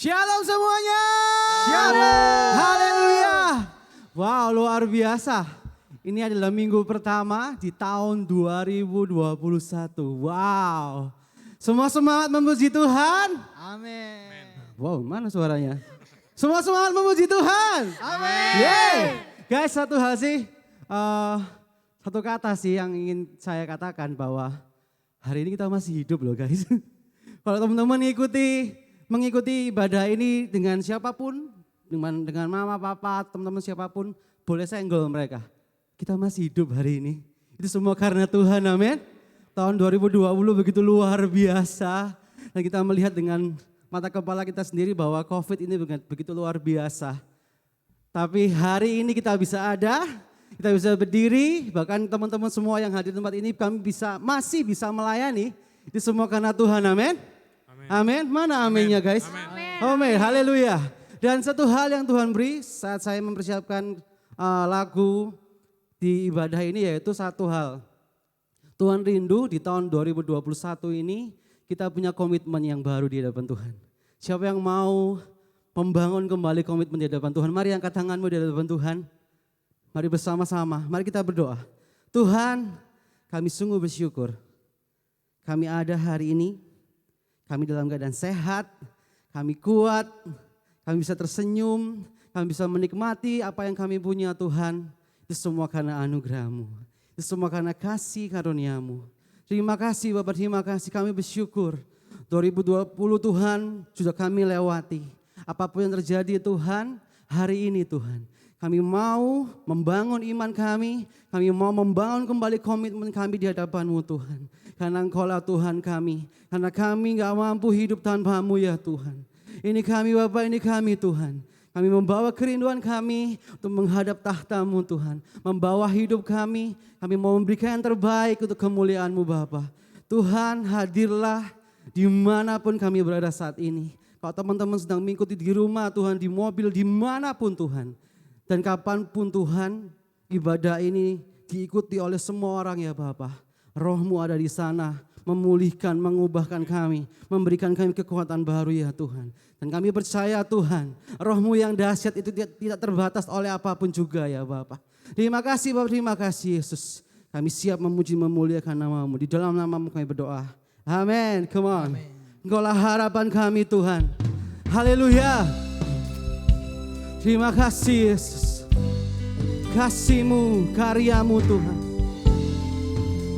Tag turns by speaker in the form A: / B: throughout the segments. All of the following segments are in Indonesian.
A: Shalom semuanya.
B: Shalom.
A: Haleluya. Wow, luar biasa. Ini adalah minggu pertama di tahun 2021. Wow. Semua semangat memuji Tuhan.
B: Amin.
A: Wow, mana suaranya? Semua semangat memuji Tuhan.
B: Amin.
A: Yeay. Guys, satu hal sih, satu kata sih yang ingin saya katakan bahwa hari ini kita masih hidup loh guys. Kalau teman-teman mengikuti ibadah ini dengan siapapun, dengan mama, papa, teman-teman siapapun, boleh senggol mereka. Kita masih hidup hari ini. Itu semua karena Tuhan, amin. Tahun 2020 begitu luar biasa. Dan kita melihat dengan mata kepala kita sendiri bahwa COVID ini begitu luar biasa. Tapi hari ini kita bisa ada, kita bisa berdiri, bahkan teman-teman semua yang hadir di tempat ini kami masih bisa melayani. Itu semua karena Tuhan, amin. Amin. Mana aminnya guys? Amin. Haleluya. Dan satu hal yang Tuhan beri saat saya mempersiapkan lagu di ibadah ini yaitu satu hal. Tuhan rindu di tahun 2021 ini kita punya komitmen yang baru di hadapan Tuhan. Siapa yang mau membangun kembali komitmen di hadapan Tuhan? Mari angkat tanganmu di hadapan Tuhan. Mari bersama-sama, mari kita berdoa. Tuhan, kami sungguh bersyukur. Kami ada hari ini. Kami dalam keadaan sehat, kami kuat, kami bisa tersenyum, kami bisa menikmati apa yang kami punya Tuhan. Itu semua karena anugerah-Mu, itu semua karena kasih karunia-Mu. Terima kasih Bapak, terima kasih, kami bersyukur. 2020 Tuhan sudah kami lewati. Apapun yang terjadi Tuhan, hari ini Tuhan. Kami mau membangun iman kami mau membangun kembali komitmen kami di hadapan-Mu Tuhan. Karena Engkaulah Tuhan kami, karena kami gak mampu hidup tanpa-Mu ya Tuhan. Ini kami Bapak, ini kami Tuhan. Kami membawa kerinduan kami untuk menghadap tahta-Mu Tuhan. Membawa hidup kami mau memberikan yang terbaik untuk kemuliaan-Mu Bapak. Tuhan hadirlah dimanapun kami berada saat ini. Kalau teman-teman sedang mengikuti di rumah Tuhan, di mobil, dimanapun Tuhan. Dan kapanpun Tuhan, ibadah ini diikuti oleh semua orang ya Bapa. Roh-Mu ada di sana, memulihkan, mengubahkan kami, memberikan kami kekuatan baru ya Tuhan. Dan kami percaya Tuhan, Roh-Mu yang dahsyat itu tidak terbatas oleh apapun juga ya Bapa. Terima kasih Bapak, terima kasih Yesus. Kami siap memuji, memuliakan nama-Mu. Di dalam nama-Mu kami berdoa. Amin, come on. Engkaulah harapan kami Tuhan. Haleluya. Terima kasih Yesus, kasih-Mu, karya-Mu Tuhan.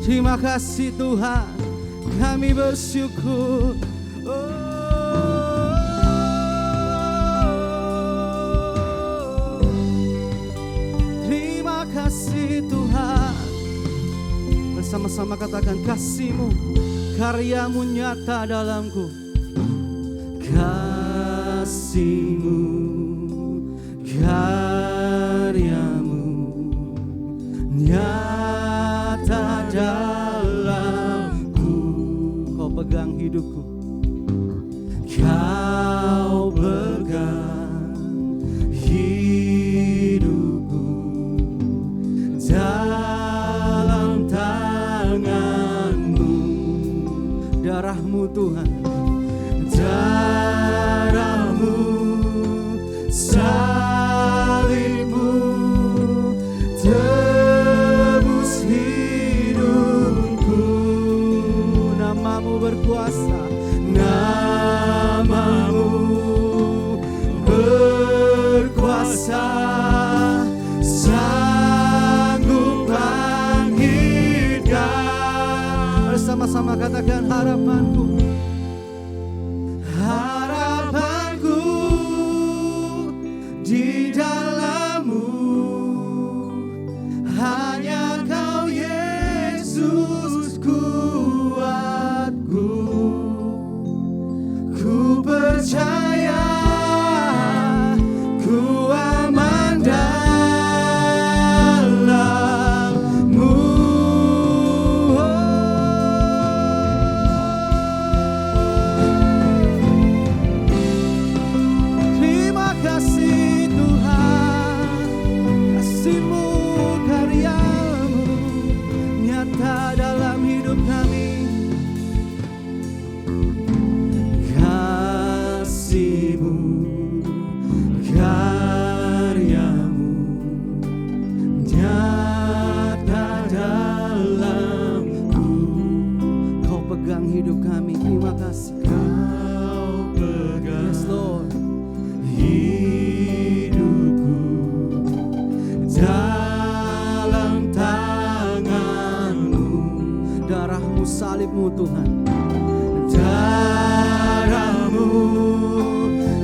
A: Terima kasih Tuhan, kami bersyukur. Terima kasih Tuhan. Bersama-sama katakan kasih-Mu, karya-Mu nyata dalamku. Kasih-Mu, karya-Mu nyata dalamku. Kau pegang hidupku, Kau pegang hidupku dalam tangan-Mu. Darah-Mu Tuhan, darah-Mu, salib-Mu tebus hidupku. Nama-Mu berkuasa, nama-Mu berkuasa, sanggup bangkitkan. Bersama-sama katakan harapanku. Harapanku di dalam-Mu, hanya Kau Yesus kuatku. Ku percaya, ku aman dalam-Mu. kasih Kau pegang. Yes Lord. Hidupku dalam tangan-Mu, darah-Mu, salib-Mu Tuhan, darah-Mu,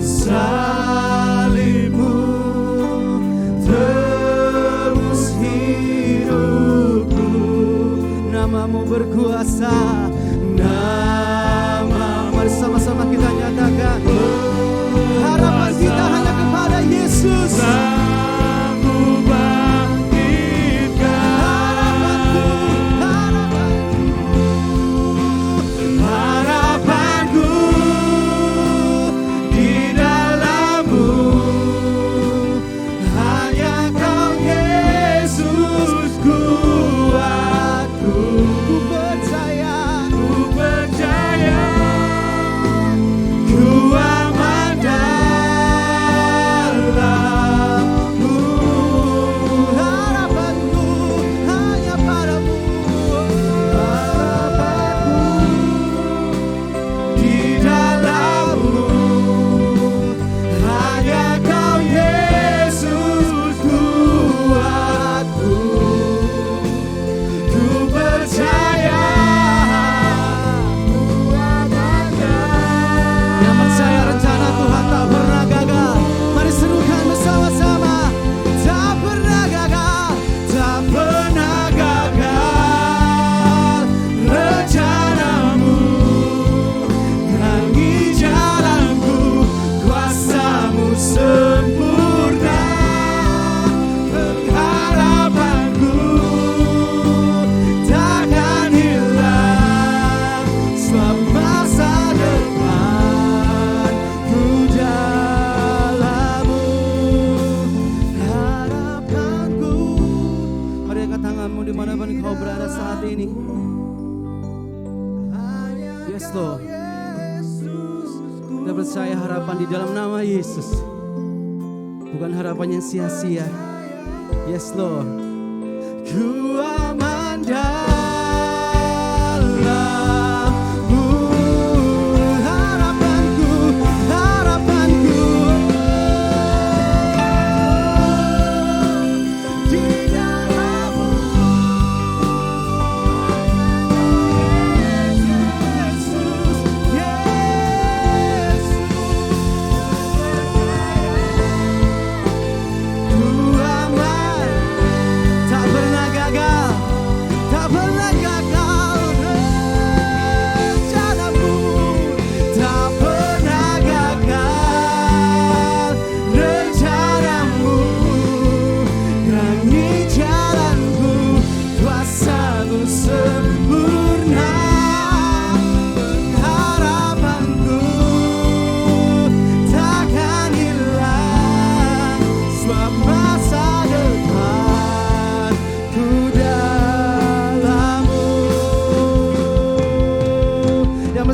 A: salib-Mu, tebus hidupku. Nama-Mu berkuasa, nama bersama-sama kita nyatakan harapan kita hanya kepada Yesus. Percaya harapan di dalam nama Yesus bukan harapan yang sia-sia. Yes Lord. Ku aman dalam-Mu, harapanku, harapanku di dalam-Mu.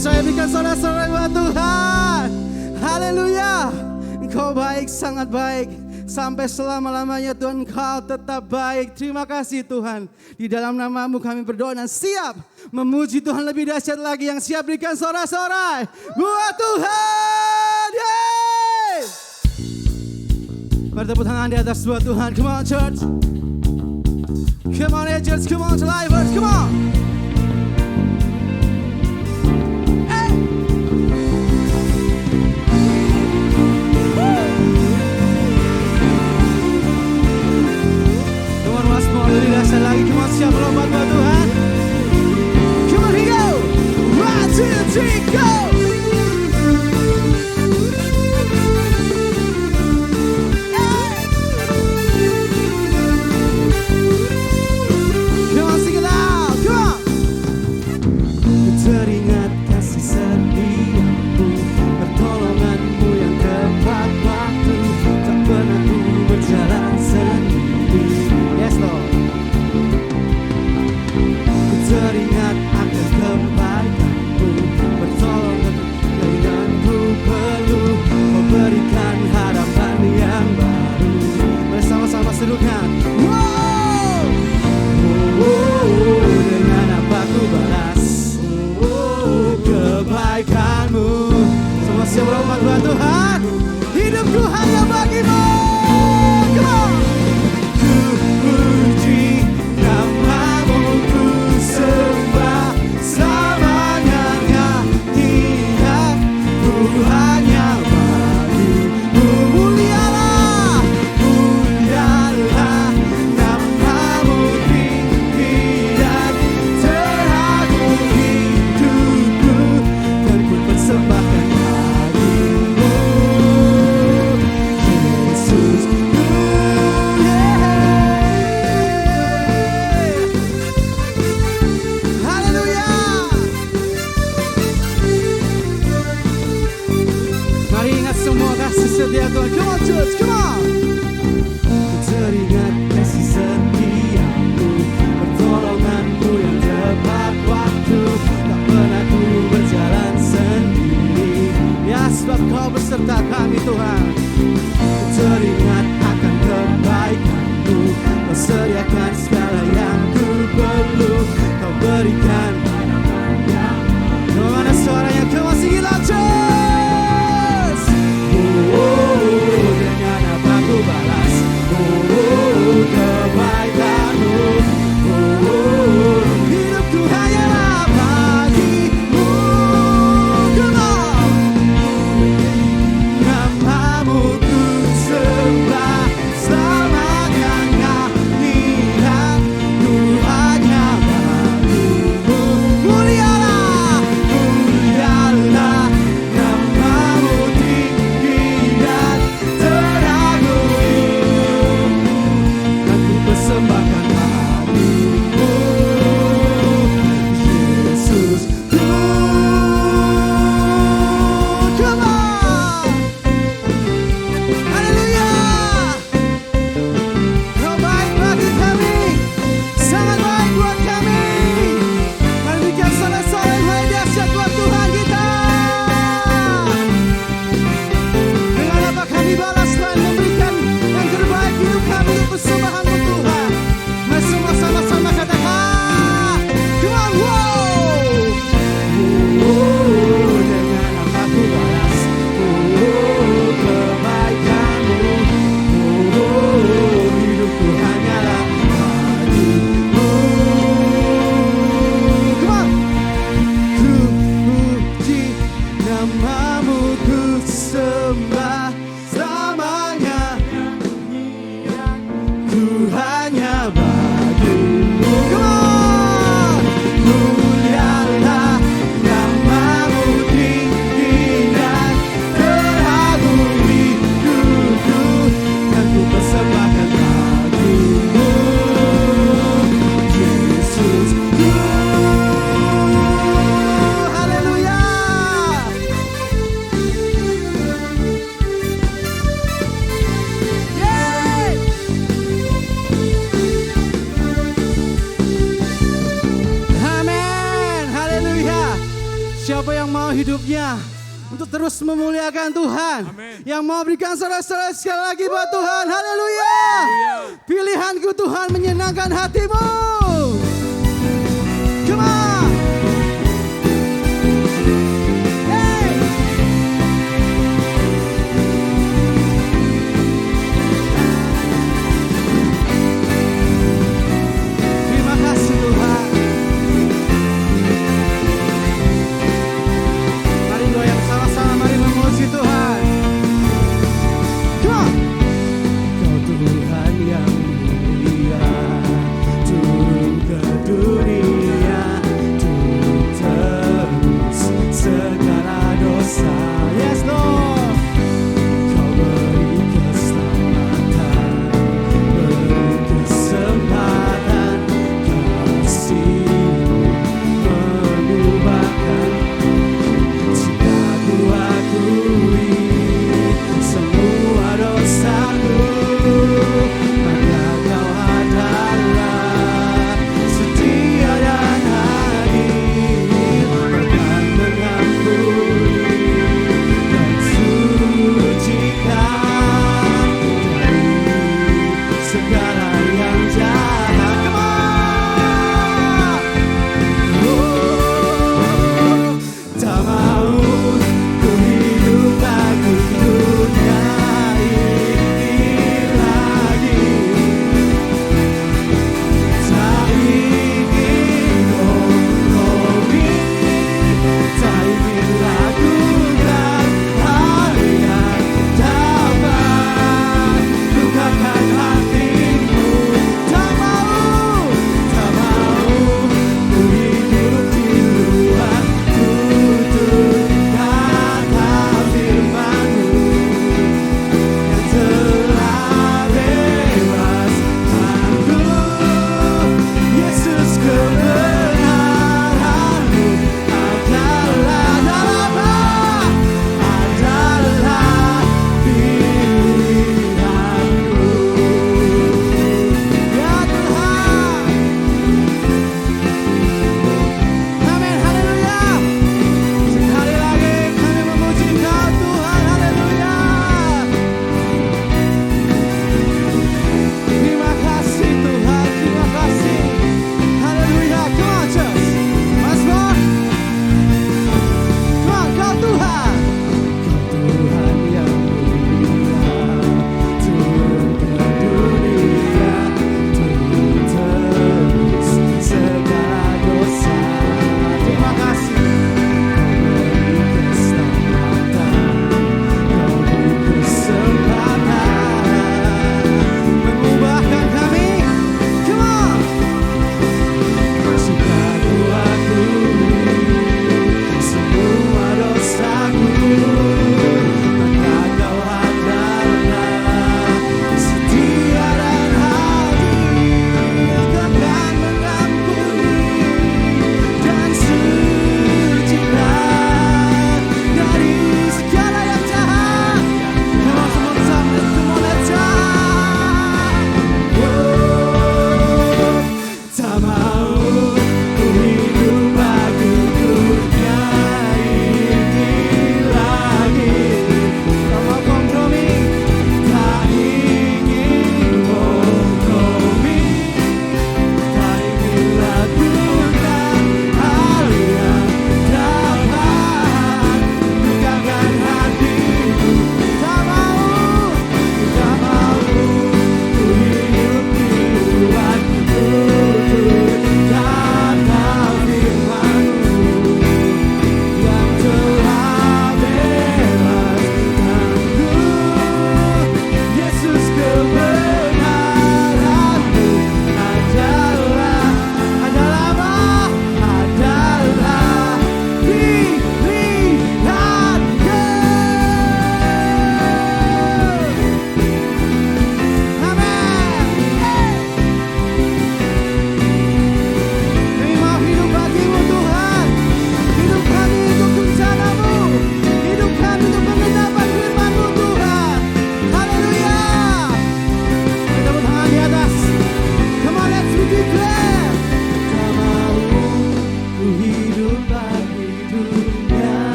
A: Saya berikan saudara-saudara buat Tuhan. Haleluya. Engkau baik, sangat baik. Sampai selama-lamanya Tuhan, Engkau tetap baik. Terima kasih Tuhan. Di dalam nama-Mu kami berdoa dan siap memuji Tuhan lebih dahsyat lagi. Yang siap berikan saudara-saudara buat Tuhan. Yeay. Bertepuk tangan di atas buat Tuhan. Come on church. Come on yeah, church. Come on Lifers. Come on. Lebih dahsyat lagi, come on, siap melompat buat Tuhan. Come on, here go. 1, 2, 3, go. Come on, sing it out, come on. Teringat kasih setiamu, pertolonganmu yang tepat waktu, tak pernah ku berjalan sendiri. Yes Lord. Teringat akan kebaikan-Mu, pertolongan setia Tuhan. Come on church, come on. Teringat kasih setiamu, pertolonganmu yang tepat waktu. Tak pernah ku berjalan sendiri, ya sebab kau beserta kami Tuhan. Teringat akan kebaikanmu, kau sediakan segala yang ku perlu. Kau berikan mana suaranya, kau masih gila church. Dengan apa ku balas kebaikanmu. Hidupku hanyalah bagimu. Come on. Namamu ku sembah selamanya, nyanyian ku hanya bagimu. Mulialah, mulialah, namamu tinggi dan teragui. Dan ku persembahkan bagimu, Yesus ku. Come on. Haleluya. Kau baik bagi kami, sangat baik buat kami. Mari berikan sorak-sorai hai dahsyat buat Tuhan kita. Dengan apa kami balas selain memberikan yang terbaik hidup kami untuk persembahan-Mu Tuhan. Mari semua sama-sama katakan, come on, wow. Dengan apa ku balas kebaikan-Mu. Hidupku hanyalah bagimu. Come on. Ku puji namamu, ku sembah selamanya, ku hanya bagimu. Come on. Mulialah namamu tinggi dan teragui. Hidupku dan ku persembahkan bagimu, Yesus ku. Haleluya. Yeay. Amin. Haleluya. Siapa yang mau hidupnya untuk terus memuliakan Tuhan?
B: Amin.
A: Yang mau berikan sorak-sorai sekali lagi buat Tuhan. Haleluya. Pilihanku Tuhan menyenangkan hatimu. Come on. Hey. Terima kasih Tuhan. Mari goyang sama-sama, mari memuji Tuhan. Come on. Kau Tuhan yang mulia, turun ke dunia, turun tebus segala dosa. Yes Lord. Kau beri keselamatan, beri kesempatan, kasih-Mu mengubahkan. Jika ku akui semua dosaku, maka Kau adalah setia dan adil, akan mengampuni dan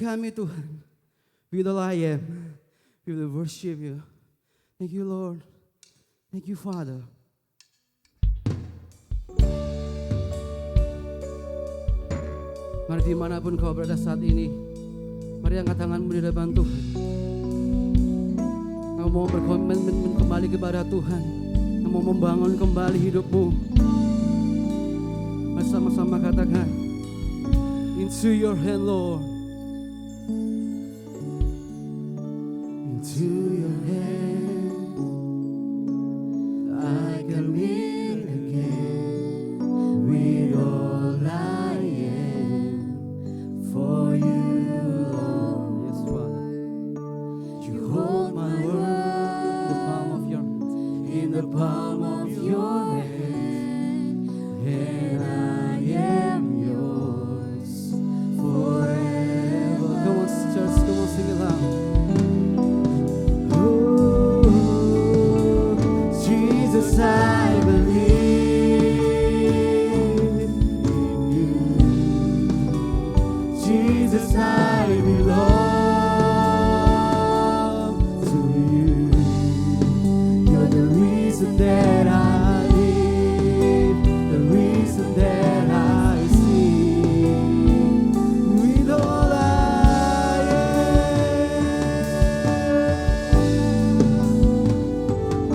A: kami Tuhan. With all I am, we will worship you. Thank you Lord. Thank you Father. Mari dimanapun kau berada saat ini, mari angkat tanganmu di depan Tuhan. Kau mau berkomitmen kembali kepada Tuhan, kau mau membangun kembali hidupmu. Mari sama-sama katakan, into your hand Lord. Into your hand I can live again with all I am for you Lord. Yes Father, you hold my world in the palm of your hand, and I am yours forever. Come on church, come on sing it loud. Jesus, I believe in you. Jesus, I belong to you. You're the reason that I live, the reason that I sing. With all I am,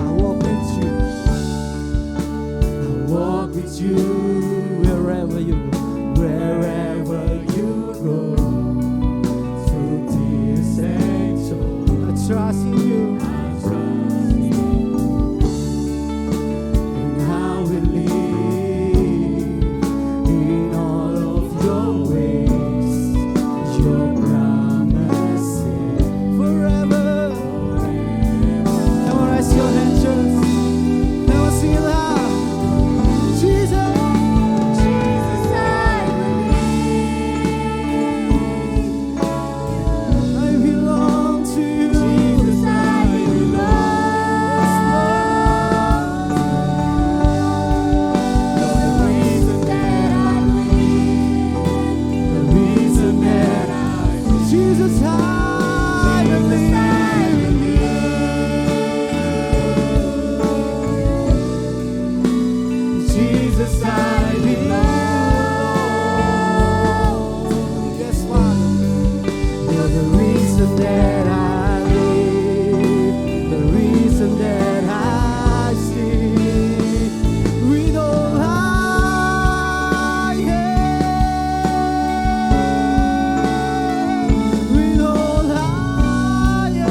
A: I walk with you. Walk with you wherever you go, through tears and joy. I trust in you. And I will live in all of your ways, your promises forever. Come on, raise your hand, church. Now sing it loud. Jesus, I believe. I belong to you. Jesus, I belong. You're the reason that I live, the reason that I live. Jesus, I believe. Jesus, I belong. Yes, Father. You're the reason that I live, the reason that I sing. With all I am, with all I am.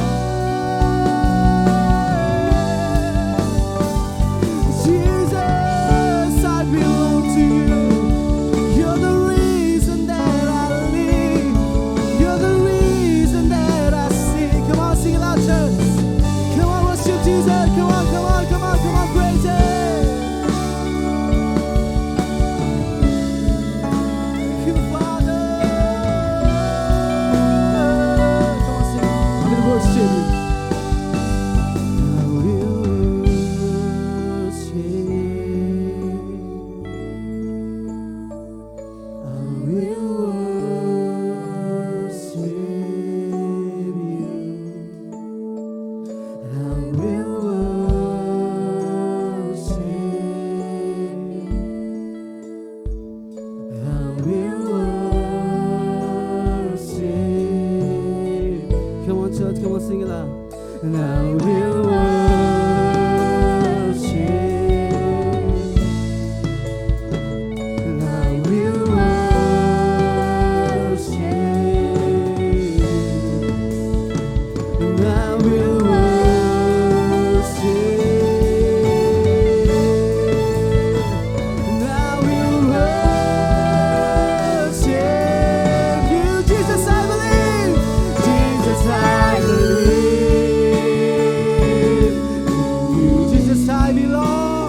A: Jesus, I belong to you. You're the reason that I live. You're the reason that I sing. Come on, sing it loud, church. Come on, worship Jesus. Come on, come on, come on, come on, praise Him. Thank you, Father. Come on, sing. I'm gonna worship you. I will worship. I will worship you. I will worship you. I will worship. Come on, church, come on, sing it loud. And I will worship. And I will worship. And I will worship. And I will worship you. Jesus, I believe. Jesus, I believe in you. Jesus, I belong.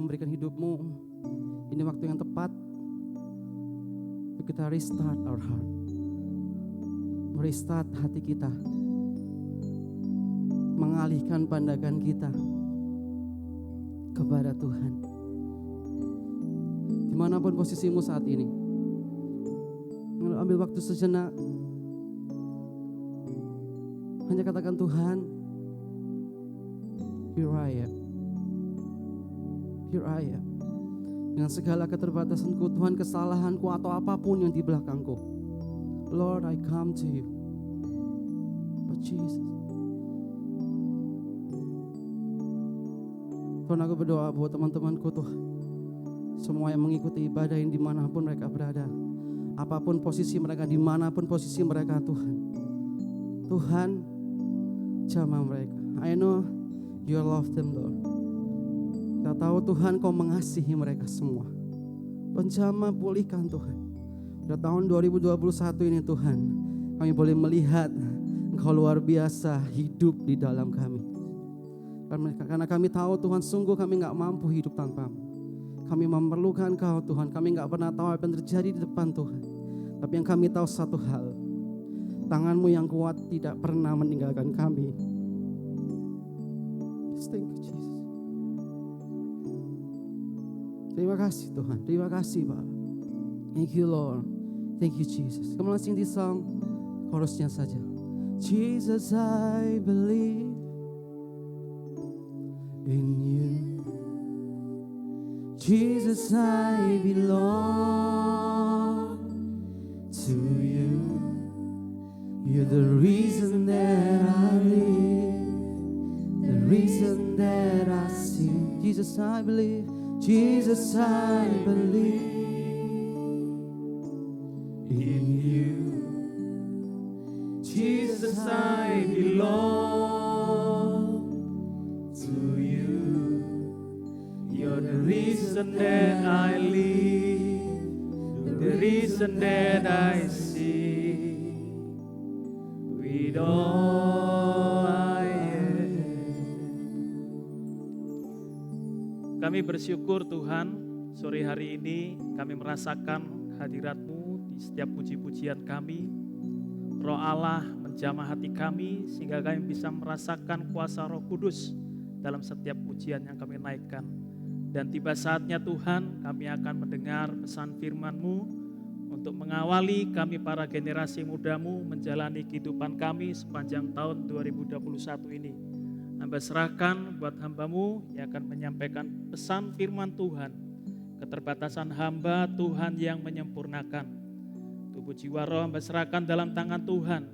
A: memberikan hidupmu. Ini waktu yang tepat untuk kita restart our heart. Merestart hati kita. Mengalihkan pandangan kita kepada Tuhan. Dimanapun posisimu saat ini, ambil waktu sejenak. Hanya katakan, Tuhan, here I am. Here I am. Dengan segala keterbatasanku, Tuhan, kesalahanku atau apapun yang di belakangku. Lord, I come to you. Oh Jesus. Tuhan, aku berdoa buat teman-temanku Tuhan. Semua yang mengikuti ibadah yang dimanapun mereka berada. Apapun posisi mereka, dimanapun posisi mereka Tuhan. Tuhan, jamah mereka. I know you love them, Lord. Kita tahu Tuhan, Kau mengasihi mereka semua. Tuhan, jamah pulihkan Tuhan. Pada tahun 2021 ini Tuhan, kami boleh melihat Engkau luar biasa hidup di dalam kami. Karena kami tahu Tuhan, sungguh kami gak mampu hidup tanpa-Mu. Kami memerlukan Kau Tuhan. Kami gak pernah tahu apa yang terjadi di depan Tuhan. Tapi yang kami tahu satu hal, tangan-Mu yang kuat tidak pernah meninggalkan kami. Thank you Jesus. Terima kasih Tuhan. Terima kasih Pak. Thank you Lord. Thank you Jesus. Come on, sing this song. Chorusnya saja. Jesus, I believe in you. Jesus, I belong to you. You're the reason that I live, the reason that I sing. Jesus, I believe. Jesus, I believe in you. Jesus, I belong to you. You're the reason that I live, the reason that I sing. With all I am.
B: Kami bersyukur Tuhan, sore hari ini kami merasakan hadirat-Mu di setiap puji-pujian kami. Roh Allah menjamah hati kami sehingga kami bisa merasakan kuasa Roh Kudus dalam setiap pujian yang kami naikkan. Dan tiba saatnya Tuhan, kami akan mendengar pesan firman-Mu untuk mengawali kami para generasi muda-Mu menjalani kehidupan kami sepanjang tahun 2021 ini. Hamba serahkan buat hamba-Mu yang akan menyampaikan pesan firman Tuhan. Keterbatasan hamba, Tuhan yang menyempurnakan. Tubuh jiwa roh hamba serahkan dalam tangan Tuhan.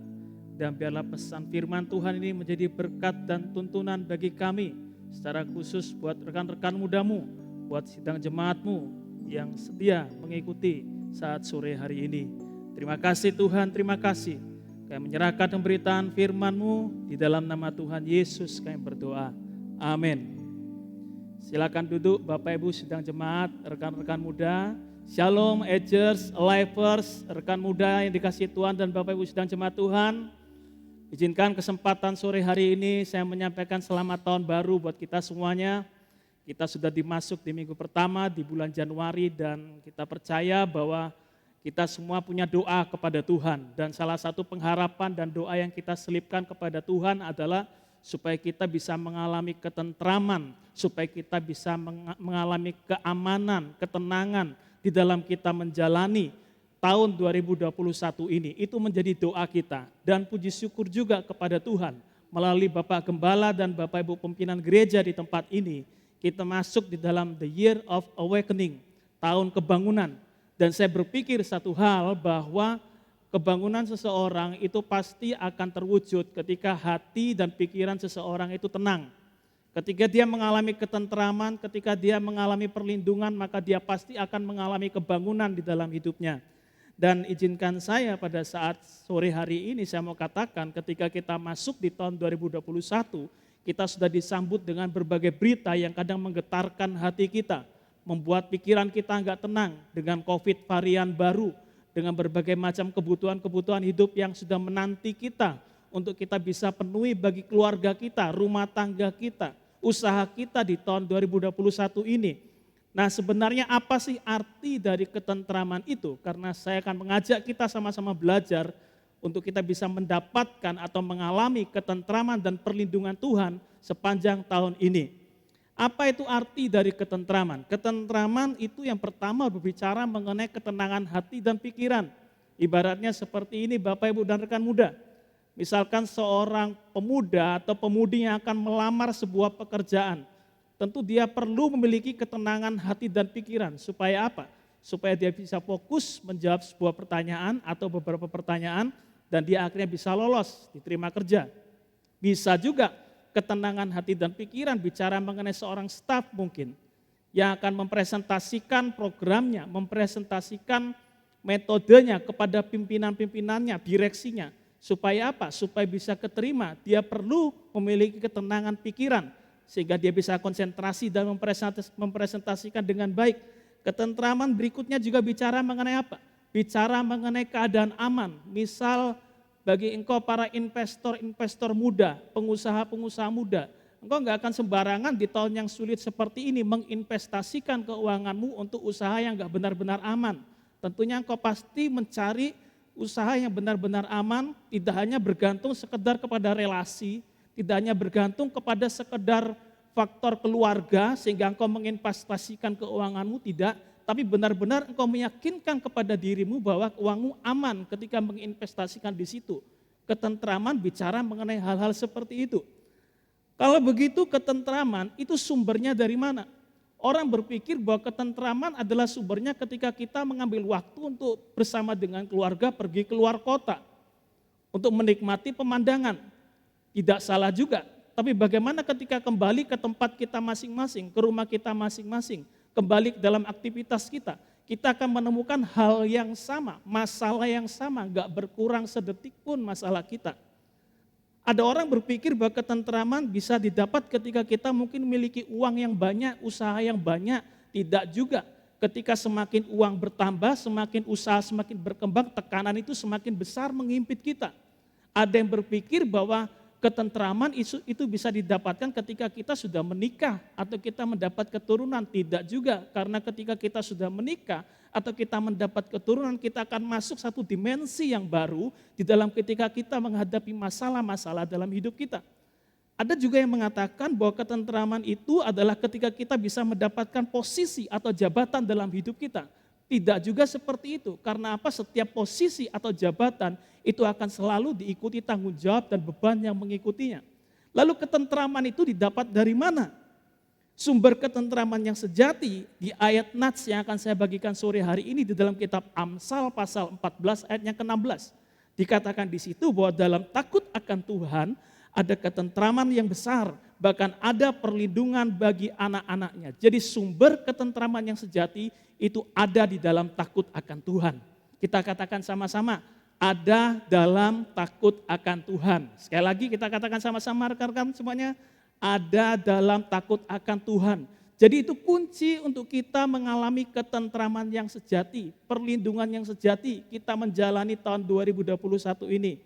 B: Dan biarlah pesan firman Tuhan ini menjadi berkat dan tuntunan bagi kami. Secara khusus buat rekan-rekan muda-Mu, buat sidang jemaat-Mu yang setia mengikuti saat sore hari ini. Terima kasih Tuhan, terima kasih. Kami menyerahkan pemberitaan firman-Mu di dalam nama Tuhan Yesus kami berdoa. Amin. Silakan duduk Bapak Ibu sidang jemaat, rekan-rekan muda. Shalom, Agers, Lifers, rekan muda yang dikasihi Tuhan dan Bapak Ibu sidang jemaat Tuhan. Izinkan kesempatan sore hari ini saya menyampaikan selamat tahun baru buat kita semuanya. Kita sudah dimasuk di minggu pertama di bulan Januari dan kita percaya bahwa kita semua punya doa kepada Tuhan. Dan salah satu pengharapan dan doa yang kita selipkan kepada Tuhan adalah supaya kita bisa mengalami ketentraman, supaya kita bisa mengalami keamanan, ketenangan di dalam kita menjalani tahun 2021 ini. Itu menjadi doa kita. Dan puji syukur juga kepada Tuhan melalui Bapak Gembala dan Bapak Ibu pimpinan gereja di tempat ini. Kita masuk di dalam the year of awakening, tahun kebangunan. Dan saya berpikir satu hal bahwa kebangunan seseorang itu pasti akan terwujud ketika hati dan pikiran seseorang itu tenang. Ketika dia mengalami ketentraman, ketika dia mengalami perlindungan, maka dia pasti akan mengalami kebangunan di dalam hidupnya. Dan izinkan saya pada saat sore hari ini saya mau katakan ketika kita masuk di tahun 2021, kita sudah disambut dengan berbagai berita yang kadang menggetarkan hati kita. Membuat pikiran kita enggak tenang dengan COVID varian baru, dengan berbagai macam kebutuhan-kebutuhan hidup yang sudah menanti kita untuk kita bisa penuhi bagi keluarga kita, rumah tangga kita, usaha kita di tahun 2021 ini. Nah, sebenarnya apa sih arti dari ketentraman itu? Karena saya akan mengajak kita sama-sama belajar untuk kita bisa mendapatkan atau mengalami ketentraman dan perlindungan Tuhan sepanjang tahun ini. Apa itu arti dari ketentraman? Ketentraman itu yang pertama berbicara mengenai ketenangan hati dan pikiran. Ibaratnya seperti ini Bapak, Ibu, dan rekan muda. Misalkan seorang pemuda atau pemudi yang akan melamar sebuah pekerjaan. Tentu dia perlu memiliki ketenangan hati dan pikiran. Supaya apa? Supaya dia bisa fokus menjawab sebuah pertanyaan atau beberapa pertanyaan dan dia akhirnya bisa lolos, diterima kerja. Bisa juga ketenangan hati dan pikiran bicara mengenai seorang staf mungkin yang akan mempresentasikan programnya, mempresentasikan metodenya kepada pimpinan-pimpinannya, direksinya. Supaya apa? Supaya bisa keterima, dia perlu memiliki ketenangan pikiran sehingga dia bisa konsentrasi dan mempresentasikan dengan baik. Ketentraman berikutnya juga bicara mengenai apa? Bicara mengenai keadaan aman. Misal bagi engkau para investor-investor muda, pengusaha-pengusaha muda, engkau nggak akan sembarangan di tahun yang sulit seperti ini menginvestasikan keuanganmu untuk usaha yang nggak benar-benar aman. Tentunya engkau pasti mencari usaha yang benar-benar aman, tidak hanya bergantung sekedar kepada relasi, tidak hanya bergantung kepada sekedar faktor keluarga sehingga engkau menginvestasikan keuanganmu, tidak, tapi benar-benar engkau meyakinkan kepada dirimu bahwa uangmu aman ketika menginvestasikan di situ. Ketentraman bicara mengenai hal-hal seperti itu. Kalau begitu ketentraman itu sumbernya dari mana? Orang berpikir bahwa ketentraman adalah sumbernya ketika kita mengambil waktu untuk bersama dengan keluarga pergi keluar kota untuk menikmati pemandangan. Tidak salah juga, tapi bagaimana ketika kembali ke tempat kita masing-masing, ke rumah kita masing-masing, kembali ke dalam aktivitas kita akan menemukan hal yang sama, masalah yang sama, gak berkurang sedetik pun masalah kita. Ada orang berpikir bahwa ketentraman bisa didapat ketika kita mungkin memiliki uang yang banyak, usaha yang banyak, tidak juga. Ketika semakin uang bertambah, semakin usaha semakin berkembang, tekanan itu semakin besar mengimpit kita. Ada yang berpikir bahwa ketentraman itu bisa didapatkan ketika kita sudah menikah atau kita mendapat keturunan. Tidak juga, karena ketika kita sudah menikah atau kita mendapat keturunan, kita akan masuk satu dimensi yang baru di dalam ketika kita menghadapi masalah-masalah dalam hidup kita. Ada juga yang mengatakan bahwa ketentraman itu adalah ketika kita bisa mendapatkan posisi atau jabatan dalam hidup kita. Tidak juga seperti itu, karena apa? Setiap posisi atau jabatan itu akan selalu diikuti tanggung jawab dan beban yang mengikutinya. Lalu ketentraman itu didapat dari mana? Sumber ketentraman yang sejati di ayat Nats yang akan saya bagikan sore hari ini di dalam kitab Amsal pasal 14 ayat yang ke-16. Dikatakan di situ bahwa dalam takut akan Tuhan ada ketentraman yang besar, bahkan ada perlindungan bagi anak-anaknya. Jadi sumber ketentraman yang sejati itu ada di dalam takut akan Tuhan. Kita katakan sama-sama, ada dalam takut akan Tuhan. Sekali lagi kita katakan sama-sama rekan-rekan semuanya, ada dalam takut akan Tuhan. Jadi itu kunci untuk kita mengalami ketentraman yang sejati, perlindungan yang sejati kita menjalani tahun 2021 ini.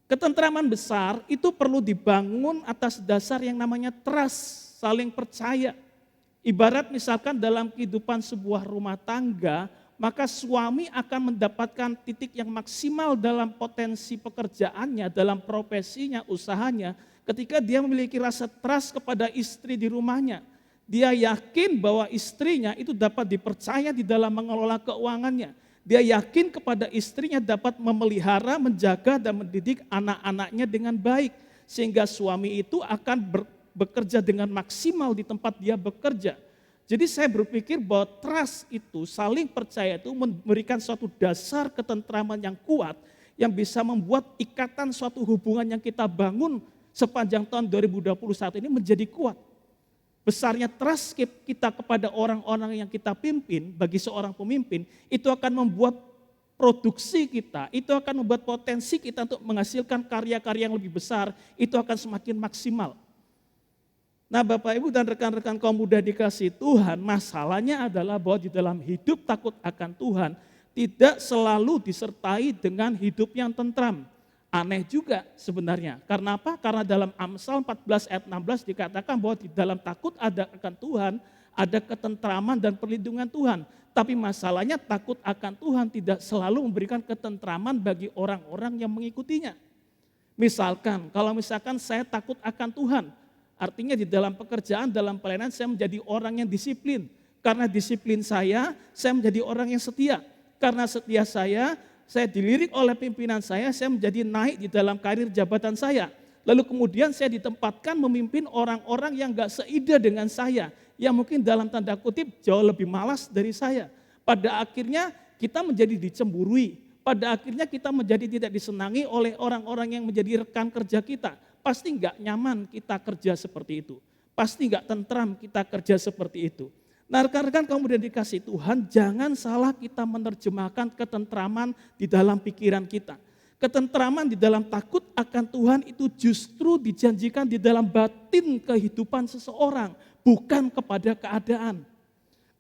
B: Ketentraman besar itu perlu dibangun atas dasar yang namanya trust, saling percaya. Ibarat misalkan dalam kehidupan sebuah rumah tangga, maka suami akan mendapatkan titik yang maksimal dalam potensi pekerjaannya, dalam profesinya, usahanya, ketika dia memiliki rasa trust kepada istri di rumahnya. Dia yakin bahwa istrinya itu dapat dipercaya di dalam mengelola keuangannya. Dia yakin kepada istrinya dapat memelihara, menjaga, dan mendidik anak-anaknya dengan baik. Sehingga suami itu akan bekerja dengan maksimal di tempat dia bekerja. Jadi saya berpikir bahwa trust itu, saling percaya itu memberikan suatu dasar ketentraman yang kuat yang bisa membuat ikatan suatu hubungan yang kita bangun sepanjang tahun 2021 ini menjadi kuat. Besarnya trust kita kepada orang-orang yang kita pimpin, bagi seorang pemimpin, itu akan membuat produksi kita, itu akan membuat potensi kita untuk menghasilkan karya-karya yang lebih besar, itu akan semakin maksimal. Nah Bapak Ibu dan rekan-rekan kaum muda dikasih Tuhan, masalahnya adalah bahwa di dalam hidup takut akan Tuhan, tidak selalu disertai dengan hidup yang tentram. Aneh juga sebenarnya. Karena apa? Karena dalam Amsal 14 ayat 16 dikatakan bahwa di dalam takut akan Tuhan ada ketentraman dan perlindungan Tuhan. Tapi masalahnya takut akan Tuhan tidak selalu memberikan ketentraman bagi orang-orang yang mengikutinya. Misalkan, kalau misalkan saya takut akan Tuhan, artinya di dalam pekerjaan, dalam pelayanan saya menjadi orang yang disiplin. Karena disiplin saya menjadi orang yang setia. Karena setia saya dilirik oleh pimpinan saya menjadi naik di dalam karir jabatan saya. Lalu kemudian saya ditempatkan memimpin orang-orang yang gak seida dengan saya, yang mungkin dalam tanda kutip jauh lebih malas dari saya. Pada akhirnya kita menjadi dicemburui, pada akhirnya kita menjadi tidak disenangi oleh orang-orang yang menjadi rekan kerja kita. Pasti gak nyaman kita kerja seperti itu, pasti gak tentram kita kerja seperti itu. Nah rekan-rekan kemudian dikasih Tuhan, jangan salah kita menerjemahkan ketentraman di dalam pikiran kita. Ketentraman di dalam takut akan Tuhan itu justru dijanjikan di dalam batin kehidupan seseorang, bukan kepada keadaan.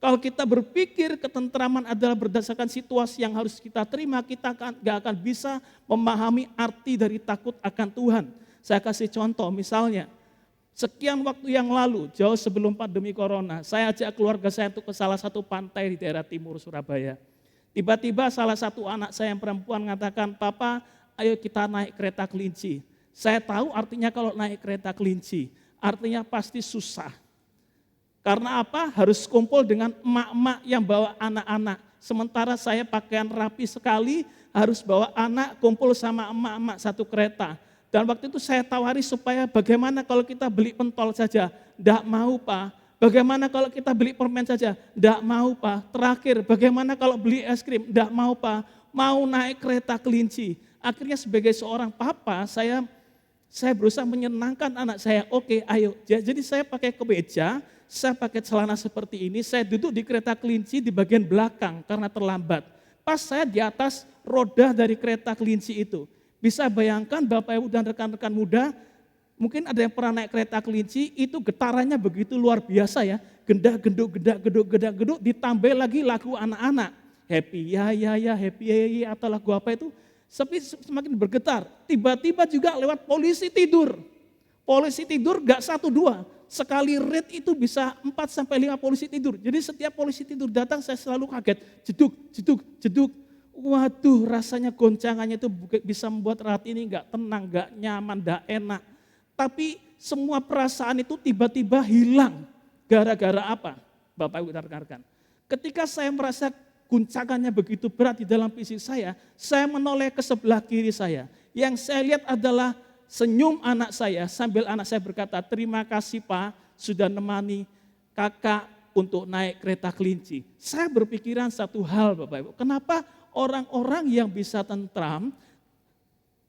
B: Kalau kita berpikir ketentraman adalah berdasarkan situasi yang harus kita terima, kita gak akan bisa memahami arti dari takut akan Tuhan. Saya kasih contoh, misalnya sekian waktu yang lalu, jauh sebelum pandemi corona, saya ajak keluarga saya untuk ke salah satu pantai di daerah timur Surabaya. Tiba-tiba salah satu anak saya yang perempuan mengatakan, "Papa, ayo kita naik kereta kelinci." Saya tahu artinya kalau naik kereta kelinci, artinya pasti susah. Karena apa? Harus kumpul dengan emak-emak yang bawa anak-anak. Sementara saya pakaian rapi sekali, harus bawa anak kumpul sama emak-emak satu kereta. Dan waktu itu saya tawari supaya bagaimana kalau kita beli pentol saja. Tidak mau Pak. Bagaimana kalau kita beli permen saja? Tidak mau Pak. Terakhir, bagaimana kalau beli es krim? Tidak mau Pak. Mau naik kereta kelinci. Akhirnya sebagai seorang papa, saya berusaha menyenangkan anak saya. Oke, ayo. Jadi saya pakai kemeja, saya pakai celana seperti ini, saya duduk di kereta kelinci di bagian belakang karena terlambat. Pas saya di atas roda dari kereta kelinci itu. Bisa bayangkan Bapak Ibu dan rekan-rekan muda, mungkin ada yang pernah naik kereta kelinci, itu getarannya begitu luar biasa ya. Gendak-genduk, ditambah lagi lagu anak-anak. Happy ya, happy ya, atau lagu apa itu. Tapi semakin bergetar, tiba-tiba juga lewat polisi tidur. Polisi tidur gak 1-2, sekali raid itu bisa 4-5 polisi tidur. Jadi setiap polisi tidur datang saya selalu kaget, jeduk. Waduh, rasanya goncangannya itu bisa membuat hati ini gak tenang, gak nyaman, gak enak. Tapi semua perasaan itu tiba-tiba hilang. Gara-gara apa? Bapak Ibu dan rekan-rekan. Ketika saya merasa guncangannya begitu berat di dalam fisik saya menoleh ke sebelah kiri saya. Yang saya lihat adalah senyum anak saya sambil anak saya berkata, "Terima kasih Pak, sudah nemani kakak untuk naik kereta kelinci." Saya berpikiran satu hal Bapak Ibu, kenapa orang-orang yang bisa tentram,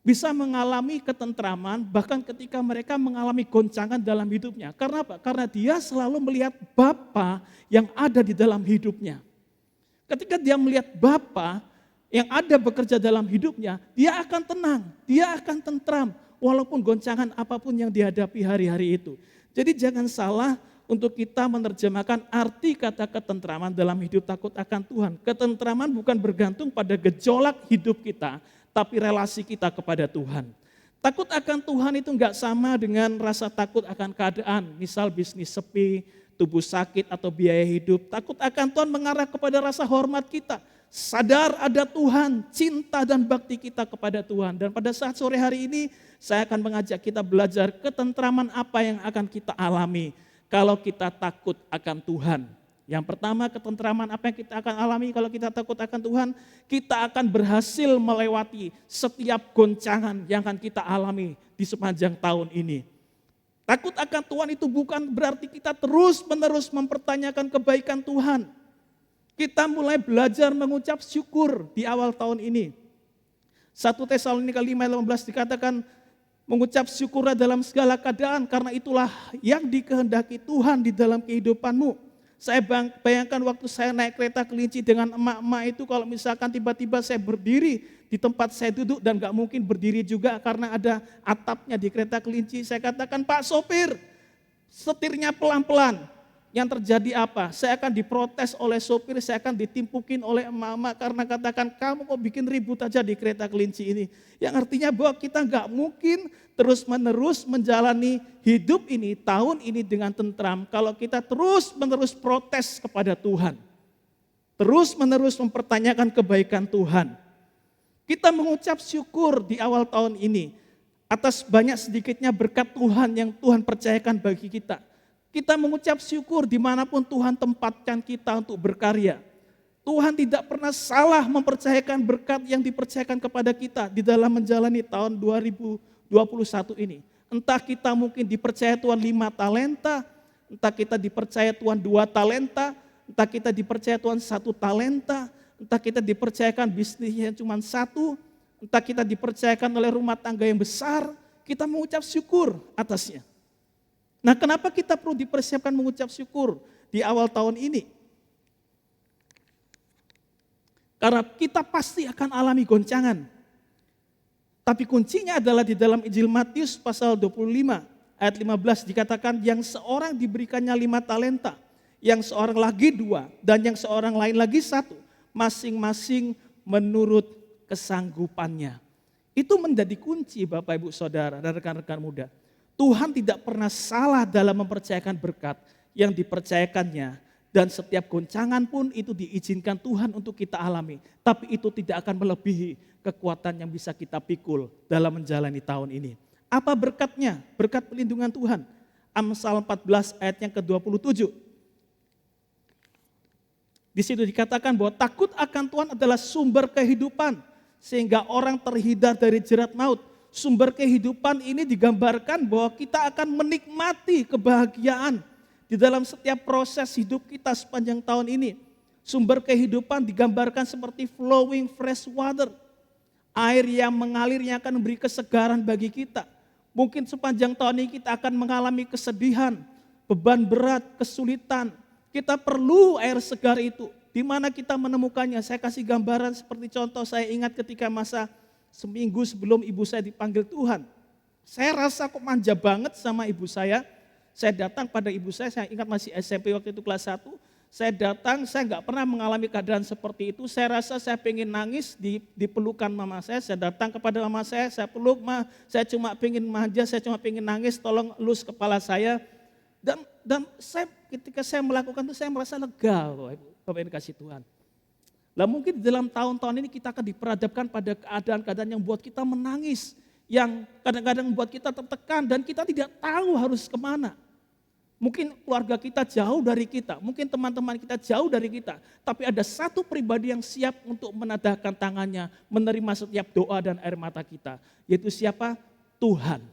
B: bisa mengalami ketentraman bahkan ketika mereka mengalami goncangan dalam hidupnya. Karena apa? Karena dia selalu melihat Bapa yang ada di dalam hidupnya. Ketika dia melihat Bapa yang ada bekerja dalam hidupnya, dia akan tenang, dia akan tentram, walaupun goncangan apapun yang dihadapi hari-hari itu. Jadi jangan salah untuk kita menerjemahkan arti kata ketentraman dalam hidup takut akan Tuhan. Ketentraman bukan bergantung pada gejolak hidup kita, tapi relasi kita kepada Tuhan. Takut akan Tuhan itu enggak sama dengan rasa takut akan keadaan, misal bisnis sepi, tubuh sakit atau biaya hidup. Takut akan Tuhan mengarah kepada rasa hormat kita. Sadar ada Tuhan, cinta dan bakti kita kepada Tuhan. Dan pada saat sore hari ini, saya akan mengajak kita belajar ketentraman apa yang akan kita alami kalau kita takut akan Tuhan. Yang pertama, ketentraman apa yang kita akan alami kalau kita takut akan Tuhan, kita akan berhasil melewati setiap goncangan yang akan kita alami di sepanjang tahun ini. Takut akan Tuhan itu bukan berarti kita terus-menerus mempertanyakan kebaikan Tuhan. Kita mulai belajar mengucap syukur di awal tahun ini. 1 Tesalonika 5:18 dikatakan, mengucap syukur dalam segala keadaan karena itulah yang dikehendaki Tuhan di dalam kehidupanmu. Saya bayangkan waktu saya naik kereta kelinci dengan emak-emak itu, kalau misalkan tiba-tiba saya berdiri di tempat saya duduk dan gak mungkin berdiri juga karena ada atapnya di kereta kelinci. Saya katakan, "Pak sopir, setirnya pelan-pelan."
C: yang terjadi apa? Saya akan diprotes oleh sopir, saya akan ditimpukin oleh emak-emak karena katakan kamu kok bikin ribut aja di kereta kelinci ini. Yang artinya bahwa kita nggak mungkin terus-menerus menjalani hidup ini, tahun ini dengan tentram kalau kita terus-menerus protes kepada Tuhan. Terus-menerus mempertanyakan kebaikan Tuhan. Kita mengucap syukur di awal tahun ini atas banyak sedikitnya berkat Tuhan yang Tuhan percayakan bagi kita. Kita mengucap syukur dimanapun Tuhan tempatkan kita untuk berkarya. Tuhan tidak pernah salah mempercayakan berkat yang dipercayakan kepada kita di dalam menjalani tahun 2021 ini. Entah kita mungkin dipercaya Tuhan 5 talenta, entah kita dipercaya Tuhan 2 talenta, entah kita dipercaya Tuhan 1 talenta, entah kita dipercayakan bisnisnya cuma 1, entah kita dipercayakan oleh rumah tangga yang besar, kita mengucap syukur atasnya. Nah, kenapa kita perlu dipersiapkan mengucap syukur di awal tahun ini? Karena kita pasti akan alami goncangan. Tapi kuncinya adalah di dalam Injil Matius pasal 25 ayat 15 dikatakan yang seorang diberikannya 5 talenta, yang seorang lagi 2, dan yang seorang lain lagi 1, masing-masing menurut kesanggupannya. Itu menjadi kunci Bapak Ibu Saudara dan rekan-rekan muda. Tuhan tidak pernah salah dalam mempercayakan berkat yang dipercayakannya dan setiap goncangan pun itu diizinkan Tuhan untuk kita alami. Tapi itu tidak akan melebihi kekuatan yang bisa kita pikul dalam menjalani tahun ini. Apa berkatnya? Berkat pelindungan Tuhan. Amsal 14 ayat yang ke-27. Di situ dikatakan bahwa takut akan Tuhan adalah sumber kehidupan sehingga orang terhindar dari jerat maut. Sumber kehidupan ini digambarkan bahwa kita akan menikmati kebahagiaan di dalam setiap proses hidup kita sepanjang tahun ini. Sumber kehidupan digambarkan seperti flowing fresh water. Air yang mengalir yang akan memberi kesegaran bagi kita. Mungkin sepanjang tahun ini kita akan mengalami kesedihan, beban berat, kesulitan. Kita perlu air segar itu. Di mana kita menemukannya? Saya kasih gambaran seperti contoh saya ingat ketika masa seminggu sebelum ibu saya dipanggil Tuhan. Saya rasa kok manja banget sama ibu saya. Saya datang pada ibu saya ingat masih SMP waktu itu kelas 1. Saya datang, saya nggak pernah mengalami keadaan seperti itu. Saya rasa saya pengen nangis di pelukan mama saya. Saya datang kepada mama saya peluk, Ma, saya cuma pengen manja, saya cuma pengen nangis, tolong elus kepala saya. Dan saya ketika saya melakukan itu saya merasa lega, Bapak Ibu kasih Tuhan. Lah mungkin dalam tahun-tahun ini kita akan diperhadapkan pada keadaan-keadaan yang buat kita menangis, yang kadang-kadang membuat kita tertekan dan kita tidak tahu harus kemana. Mungkin keluarga kita jauh dari kita, mungkin teman-teman kita jauh dari kita, tapi ada satu pribadi yang siap untuk menadahkan tangannya, menerima setiap doa dan air mata kita, yaitu siapa? Tuhan.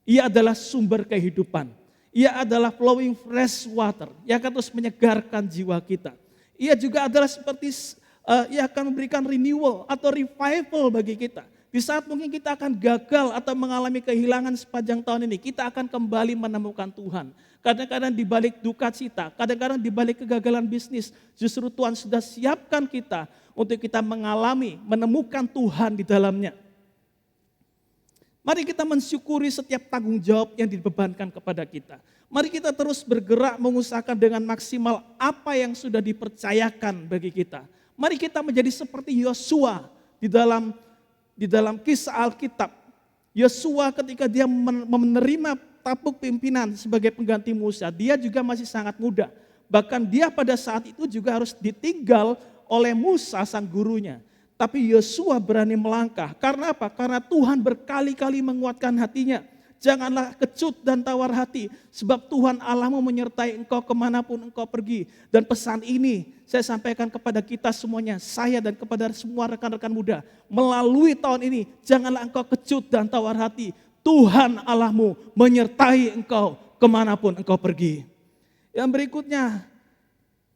C: Ia adalah sumber kehidupan, ia adalah flowing fresh water, yang akan terus menyegarkan jiwa kita. Ia juga adalah seperti ia akan memberikan renewal atau revival bagi kita. Di saat mungkin kita akan gagal atau mengalami kehilangan sepanjang tahun ini, kita akan kembali menemukan Tuhan. Kadang-kadang di balik duka cita, kadang-kadang di balik kegagalan bisnis, justru Tuhan sudah siapkan kita untuk kita mengalami, menemukan Tuhan di dalamnya. Mari kita mensyukuri setiap tanggung jawab yang dibebankan kepada kita. Mari kita terus bergerak mengusahakan dengan maksimal apa yang sudah dipercayakan bagi kita. Mari kita menjadi seperti Yosua di dalam kisah Alkitab. Yosua ketika dia menerima tapuk pimpinan sebagai pengganti Musa, dia juga masih sangat muda. Bahkan dia pada saat itu juga harus ditinggal oleh Musa sang gurunya. Tapi Yosua berani melangkah. Karena apa? Karena Tuhan berkali-kali menguatkan hatinya. Janganlah kecut dan tawar hati, sebab Tuhan Allahmu menyertai engkau kemanapun engkau pergi. Dan pesan ini saya sampaikan kepada kita semuanya, saya dan kepada semua rekan-rekan muda. Melalui tahun ini, janganlah engkau kecut dan tawar hati. Tuhan Allahmu menyertai engkau kemanapun engkau pergi. Yang berikutnya,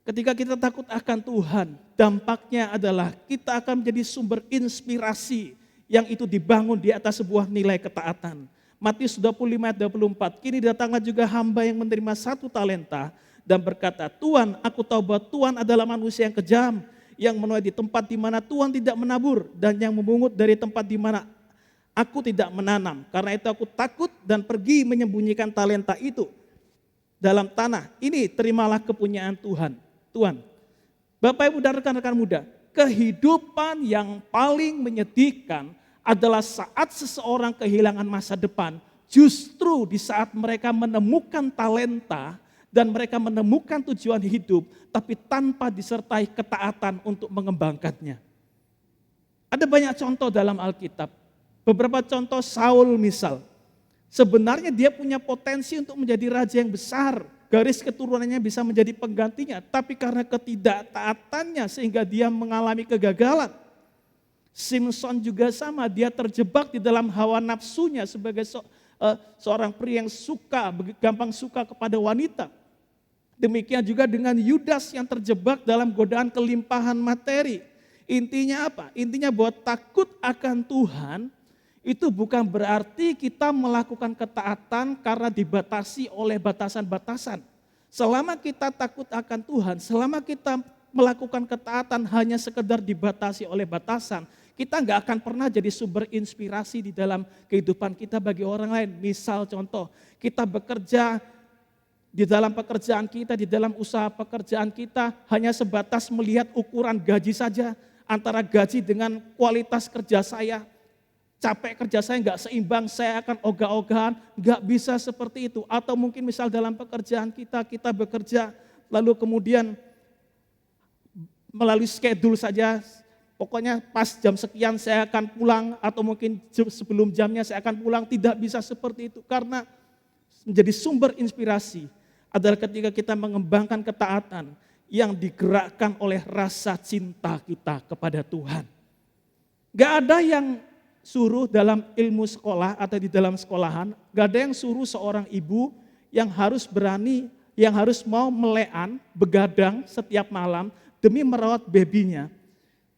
C: ketika kita takut akan Tuhan, dampaknya adalah kita akan menjadi sumber inspirasi yang itu dibangun di atas sebuah nilai ketaatan. Matius 25 ayat 24, kini datanglah juga hamba yang menerima 1 talenta dan berkata, Tuhan, aku tahu bahwa Tuhan adalah manusia yang kejam, yang menuai di tempat di mana Tuhan tidak menabur dan yang memungut dari tempat di mana aku tidak menanam. Karena itu aku takut dan pergi menyembunyikan talenta itu dalam tanah. Ini terimalah kepunyaan Tuhan. Tuhan. Bapak Ibu dan rekan-rekan muda, kehidupan yang paling menyedihkan adalah saat seseorang kehilangan masa depan, justru di saat mereka menemukan talenta dan mereka menemukan tujuan hidup, tapi tanpa disertai ketaatan untuk mengembangkannya. Ada banyak contoh dalam Alkitab. Beberapa contoh Saul misal. Sebenarnya dia punya potensi untuk menjadi raja yang besar. Garis keturunannya bisa menjadi penggantinya. Tapi karena ketidaktaatannya sehingga dia mengalami kegagalan. Simson juga sama, dia terjebak di dalam hawa nafsunya sebagai seorang pria yang gampang suka kepada wanita. Demikian juga dengan Yudas yang terjebak dalam godaan kelimpahan materi. Intinya apa? Intinya bahwa takut akan Tuhan itu bukan berarti kita melakukan ketaatan karena dibatasi oleh batasan-batasan. Selama kita takut akan Tuhan, selama kita melakukan ketaatan hanya sekedar dibatasi oleh batasan, kita nggak akan pernah jadi sumber inspirasi di dalam kehidupan kita bagi orang lain. Misal contoh, kita bekerja di dalam pekerjaan kita, di dalam usaha pekerjaan kita hanya sebatas melihat ukuran gaji saja, antara gaji dengan kualitas kerja saya. Capek kerja saya nggak seimbang, saya akan ogah-ogahan, nggak bisa seperti itu. Atau mungkin misal dalam pekerjaan kita bekerja, lalu kemudian melalui schedule saja, pokoknya pas jam sekian saya akan pulang, atau mungkin sebelum jamnya saya akan pulang, tidak bisa seperti itu. Karena menjadi sumber inspirasi adalah ketika kita mengembangkan ketaatan yang digerakkan oleh rasa cinta kita kepada Tuhan. Gak ada yang suruh dalam ilmu sekolah atau di dalam sekolahan, gak ada yang suruh seorang ibu yang harus berani, yang harus mau melean, begadang setiap malam demi merawat babynya.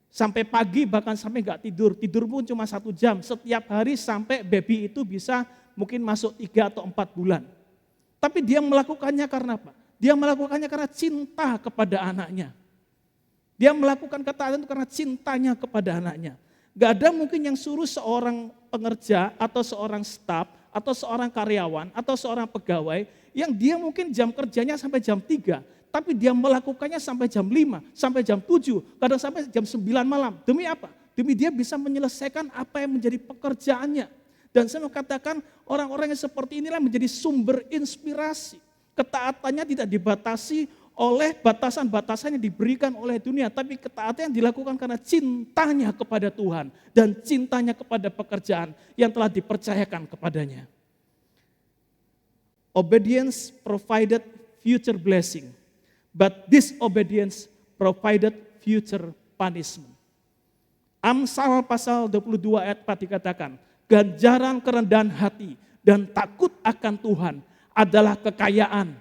C: Sampai pagi bahkan sampai gak tidur pun cuma 1 jam, setiap hari sampai baby itu bisa mungkin masuk 3 atau 4 bulan. Tapi dia melakukannya karena apa? Dia melakukannya karena cinta kepada anaknya. Dia melakukan ketaatan itu karena cintanya kepada anaknya. Gak ada mungkin yang suruh seorang pengerja atau seorang staf atau seorang karyawan atau seorang pegawai yang dia mungkin jam kerjanya sampai jam 3, tapi dia melakukannya sampai jam 5, sampai jam 7, kadang sampai jam 9 malam. Demi apa? Demi dia bisa menyelesaikan apa yang menjadi pekerjaannya. Dan saya mau katakan orang-orang yang seperti inilah menjadi sumber inspirasi. Ketaatannya tidak dibatasi oleh batasan-batasan yang diberikan oleh dunia, tapi ketaatan yang dilakukan karena cintanya kepada Tuhan dan cintanya kepada pekerjaan yang telah dipercayakan kepadanya. Obedience provided future blessing, but disobedience provided future punishment. Amsal pasal 22 ayat 4 dikatakan, ganjaran kerendahan hati dan takut akan Tuhan adalah kekayaan,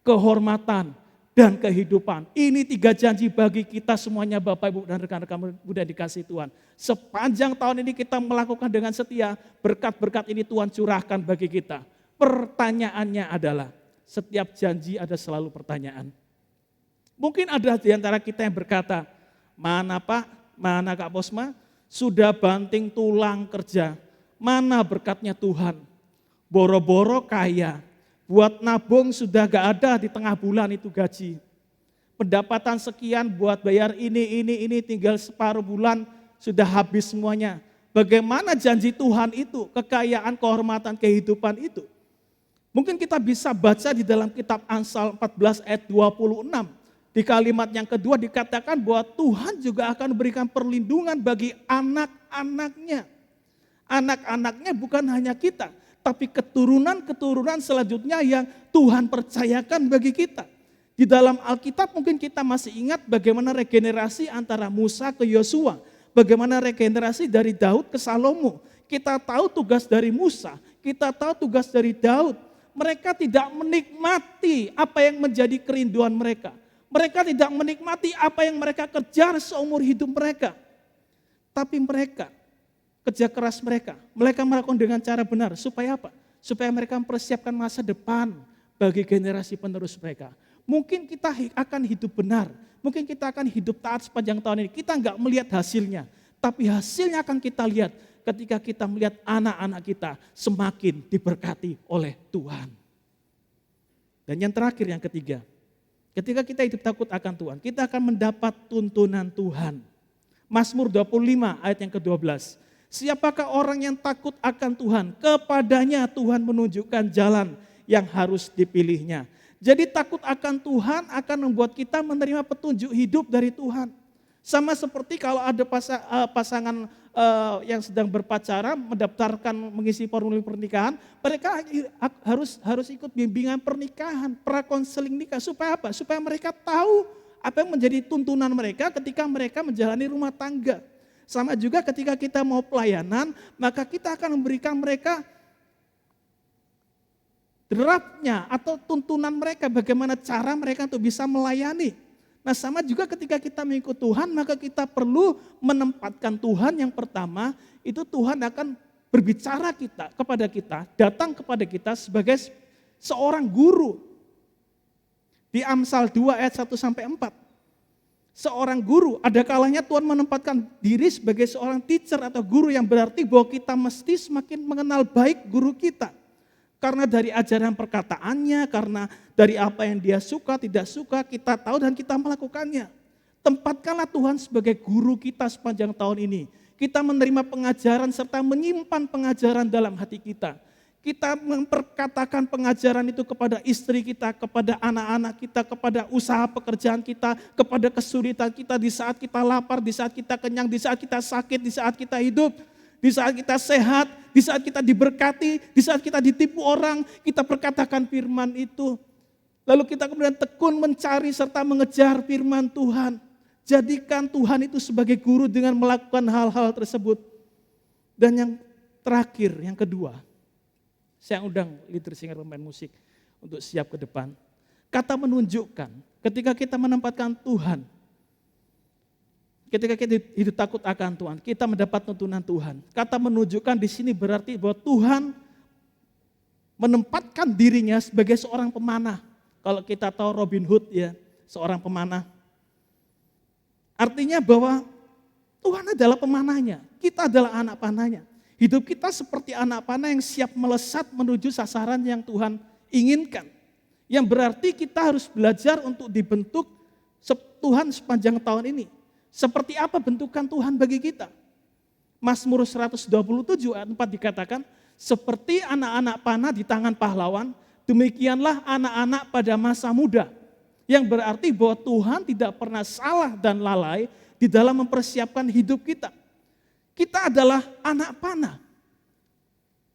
C: kehormatan, dan kehidupan. Ini 3 janji bagi kita semuanya Bapak Ibu dan rekan-rekan muda dikasih Tuhan. Sepanjang tahun ini kita melakukan dengan setia, berkat-berkat ini Tuhan curahkan bagi kita. Pertanyaannya adalah, setiap janji ada selalu pertanyaan. Mungkin ada di antara kita yang berkata, mana Pak, mana Kak Posma, sudah banting tulang kerja, mana berkatnya Tuhan, boro-boro kaya, buat nabung sudah gak ada di tengah bulan itu gaji. Pendapatan sekian buat bayar ini, tinggal separuh bulan sudah habis semuanya. Bagaimana janji Tuhan itu, kekayaan, kehormatan, kehidupan itu? Mungkin kita bisa baca di dalam kitab Amsal 14 ayat 26. Di kalimat yang kedua dikatakan bahwa Tuhan juga akan memberikan perlindungan bagi anak-anaknya. Anak-anaknya bukan hanya kita, tapi keturunan-keturunan selanjutnya yang Tuhan percayakan bagi kita. Di dalam Alkitab mungkin kita masih ingat bagaimana regenerasi antara Musa ke Yosua. Bagaimana regenerasi dari Daud ke Salomo. Kita tahu tugas dari Musa, kita tahu tugas dari Daud. Mereka tidak menikmati apa yang menjadi kerinduan mereka. Mereka tidak menikmati apa yang mereka kejar seumur hidup mereka. Tapi mereka, kerja keras mereka melakukan dengan cara benar. Supaya apa? Supaya mereka mempersiapkan masa depan bagi generasi penerus mereka. Mungkin kita akan hidup benar, mungkin kita akan hidup taat sepanjang tahun ini. Kita nggak melihat hasilnya, tapi hasilnya akan kita lihat ketika kita melihat anak-anak kita semakin diberkati oleh Tuhan. Dan yang terakhir, yang ketiga, ketika kita hidup takut akan Tuhan, kita akan mendapat tuntunan Tuhan. Mazmur 25 ayat yang ke-12. Siapakah orang yang takut akan Tuhan? Kepadanya Tuhan menunjukkan jalan yang harus dipilihnya. Jadi takut akan Tuhan akan membuat kita menerima petunjuk hidup dari Tuhan. Sama seperti kalau ada pasangan yang sedang berpacaran, mendaftarkan mengisi formulir pernikahan, mereka harus ikut bimbingan pernikahan, prakonseling nikah. Supaya apa? Supaya mereka tahu apa yang menjadi tuntunan mereka ketika mereka menjalani rumah tangga. Sama juga ketika kita mau pelayanan, maka kita akan memberikan mereka draftnya atau tuntunan mereka, bagaimana cara mereka untuk bisa melayani. Nah sama juga ketika kita mengikut Tuhan, maka kita perlu menempatkan Tuhan yang pertama, itu Tuhan akan berbicara kepada kita, datang kepada kita sebagai seorang guru. Di Amsal 2 ayat 1-4. Seorang guru, ada kalanya Tuhan menempatkan diri sebagai seorang teacher atau guru, yang berarti bahwa kita mesti semakin mengenal baik guru kita. Karena dari ajaran perkataannya, karena dari apa yang dia suka, tidak suka, kita tahu dan kita melakukannya. Tempatkanlah Tuhan sebagai guru kita sepanjang tahun ini. Kita menerima pengajaran serta menyimpan pengajaran dalam hati kita. Kita memperkatakan pengajaran itu kepada istri kita, kepada anak-anak kita, kepada usaha pekerjaan kita, kepada kesulitan kita di saat kita lapar, di saat kita kenyang, di saat kita sakit, di saat kita hidup, di saat kita sehat, di saat kita diberkati, di saat kita ditipu orang, kita perkatakan firman itu. Lalu kita kemudian tekun mencari serta mengejar firman Tuhan. Jadikan Tuhan itu sebagai guru dengan melakukan hal-hal tersebut. Dan yang terakhir, yang kedua, saya undang leader singer pemain musik untuk siap ke depan. Kata menunjukkan, ketika kita menempatkan Tuhan, ketika kita hidup takut akan Tuhan, kita mendapat tuntunan Tuhan. Kata menunjukkan di sini berarti bahwa Tuhan menempatkan dirinya sebagai seorang pemanah. Kalau kita tahu Robin Hood ya, seorang pemanah. Artinya bahwa Tuhan adalah pemanahnya, kita adalah anak panahnya. Hidup kita seperti anak panah yang siap melesat menuju sasaran yang Tuhan inginkan. Yang berarti kita harus belajar untuk dibentuk Tuhan sepanjang tahun ini. Seperti apa bentukan Tuhan bagi kita? Mazmur 127 ayat 4 dikatakan, seperti anak-anak panah di tangan pahlawan, demikianlah anak-anak pada masa muda. Yang berarti bahwa Tuhan tidak pernah salah dan lalai di dalam mempersiapkan hidup kita. Kita adalah anak panah.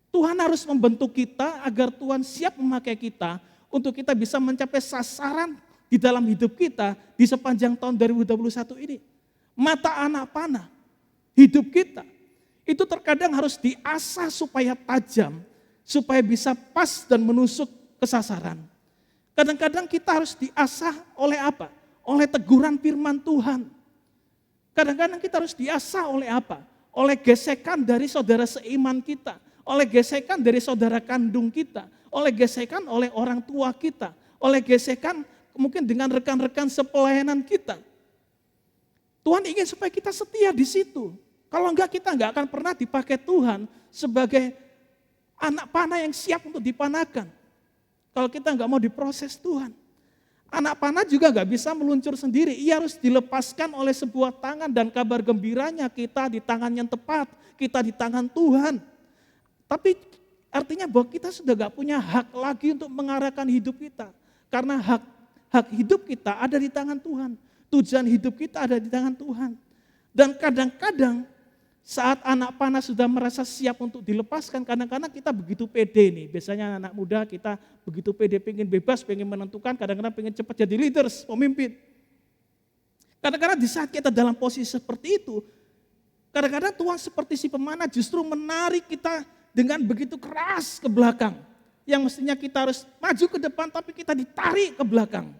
C: Tuhan harus membentuk kita agar Tuhan siap memakai kita untuk kita bisa mencapai sasaran di dalam hidup kita di sepanjang tahun 2021 ini. Mata anak panah, hidup kita, itu terkadang harus diasah supaya tajam, supaya bisa pas dan menusuk ke sasaran. Kadang-kadang kita harus diasah oleh apa? Oleh teguran firman Tuhan. Kadang-kadang kita harus diasah oleh apa? Oleh gesekan dari saudara seiman kita, oleh gesekan dari saudara kandung kita, oleh gesekan oleh orang tua kita, oleh gesekan mungkin dengan rekan-rekan sepelayanan kita. Tuhan ingin supaya kita setia di situ. Kalau enggak, kita enggak akan pernah dipakai Tuhan sebagai anak panah yang siap untuk dipanahkan. Kalau kita enggak mau diproses Tuhan. Anak panah juga enggak bisa meluncur sendiri, ia harus dilepaskan oleh sebuah tangan, dan kabar gembiranya kita di tangan yang tepat, kita di tangan Tuhan. Tapi artinya bahwa kita sudah enggak punya hak lagi untuk mengarahkan hidup kita. Karena hak hidup kita ada di tangan Tuhan, tujuan hidup kita ada di tangan Tuhan. Dan kadang-kadang saat anak panah sudah merasa siap untuk dilepaskan, kadang-kadang kita begitu pede nih. Biasanya anak muda kita begitu pede, pengen bebas, pengen menentukan, kadang-kadang pengen cepat jadi leaders, pemimpin. Kadang-kadang di saat kita dalam posisi seperti itu, kadang-kadang Tuhan seperti si pemanah justru menarik kita dengan begitu keras ke belakang. Yang mestinya kita harus maju ke depan, tapi kita ditarik ke belakang.